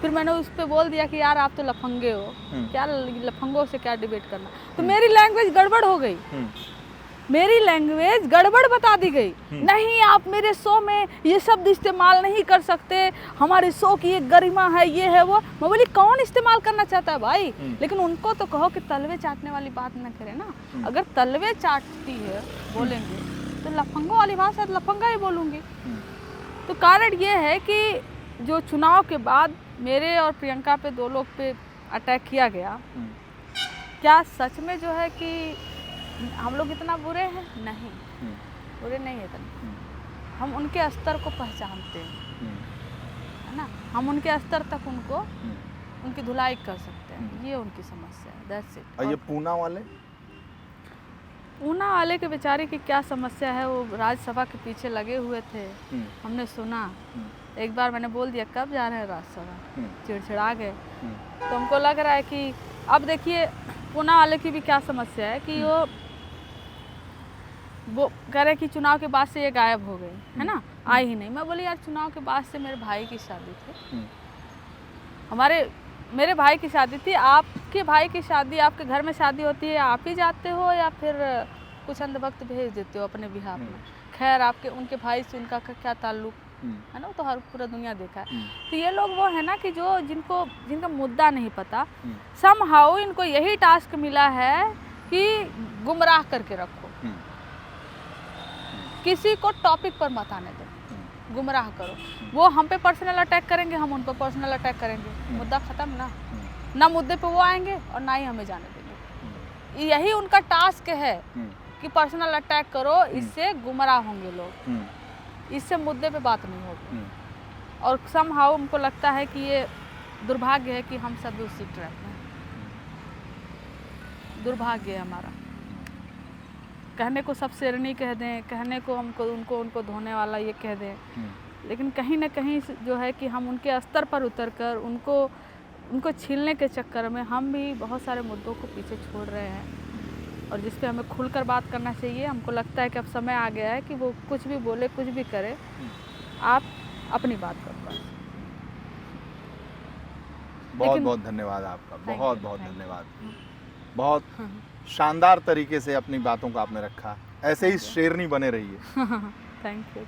A: फिर मैंने उस पर बोल दिया कि यार आप तो लफंगे हो, क्या लफंगों से क्या डिबेट करना। तो मेरी लैंग्वेज गड़बड़ हो गई, मेरी लैंग्वेज गड़बड़ बता दी गई। नहीं आप मेरे शो में ये शब्द इस्तेमाल नहीं कर सकते, हमारे शो की एक गरिमा है, ये है वो। मैं बोली कौन इस्तेमाल करना चाहता है भाई, लेकिन उनको तो कहो कि तलवे चाटने वाली बात ना करें ना। अगर तलवे चाटती है बोलेंगे तो लफंगों वाली भाषा लफंगा ही बोलूँगी। तो कारण ये है कि जो चुनाव के बाद मेरे और प्रियंका पे 2 लोग पे अटैक किया गया, क्या सच में जो है कि हम लोग इतना बुरे हैं? नहीं, बुरे नहीं है इतने। हम उनके स्तर को पहचानते हैं, है ना, हम उनके स्तर तक उनकी धुलाई कर सकते हैं। ये उनकी समस्या है, दैट्स इट।
B: और ये पूना वाले?
A: ऊना वाले के बेचारे की क्या समस्या है, वो राज्यसभा के पीछे लगे हुए थे। हमने सुना, एक बार मैंने बोल दिया कब जा रहे हैं राज्यसभा, चिड़चिड़ा गए। तो हमको लग रहा है कि अब देखिए ऊना वाले की भी क्या समस्या है कि वो कह रहे कि चुनाव के बाद से ये गायब हो गए, है ना, आई ही नहीं। मैं बोली यार चुनाव के बाद से मेरे भाई की शादी थी, मेरे भाई की शादी थी, आपके भाई की शादी, आपके घर में शादी होती है, आप ही जाते हो या फिर कुछ अंधभक्त भेज देते हो अपने बिहार में। खैर आपके उनके भाई से उनका क्या ताल्लुक है ना, तो हर पूरा दुनिया देखा है। तो ये लोग वो है ना कि जो जिनका मुद्दा नहीं पता, समहाउ इनको यही टास्क मिला है कि गुमराह करके रखो, किसी को टॉपिक पर मत आने दो, गुमराह करो। वो हम पे पर्सनल अटैक करेंगे, हम उन पर पर्सनल अटैक करेंगे, मुद्दा खत्म ना मुद्दे पे वो आएंगे और ना ही हमें जाने देंगे। यही उनका टास्क है कि पर्सनल अटैक करो, इससे गुमराह होंगे लोग, इससे मुद्दे पे बात नहीं होगी। और समहाउ उनको लगता है कि ये दुर्भाग्य है कि हम सभी उसी ट्रैप में, दुर्भाग्य है हमारा। कहने को सब शेरनी कह दें, कहने को उनको धोने वाला ये कह दें, लेकिन कहीं ना कहीं जो है कि हम उनके स्तर पर उतरकर उनको छीलने के चक्कर में हम भी बहुत सारे मुद्दों को पीछे छोड़ रहे हैं, और जिस पे हमें खुलकर बात करना चाहिए। हमको लगता है कि अब समय आ गया है कि वो कुछ भी बोले, कुछ भी करे, आप अपनी बात करो।
B: बहुत बहुत धन्यवाद आपका, बहुत बहुत धन्यवाद। बहुत शानदार तरीके से अपनी बातों को आपने रखा, ऐसे ही शेरनी बने रहिए।
A: Thank you.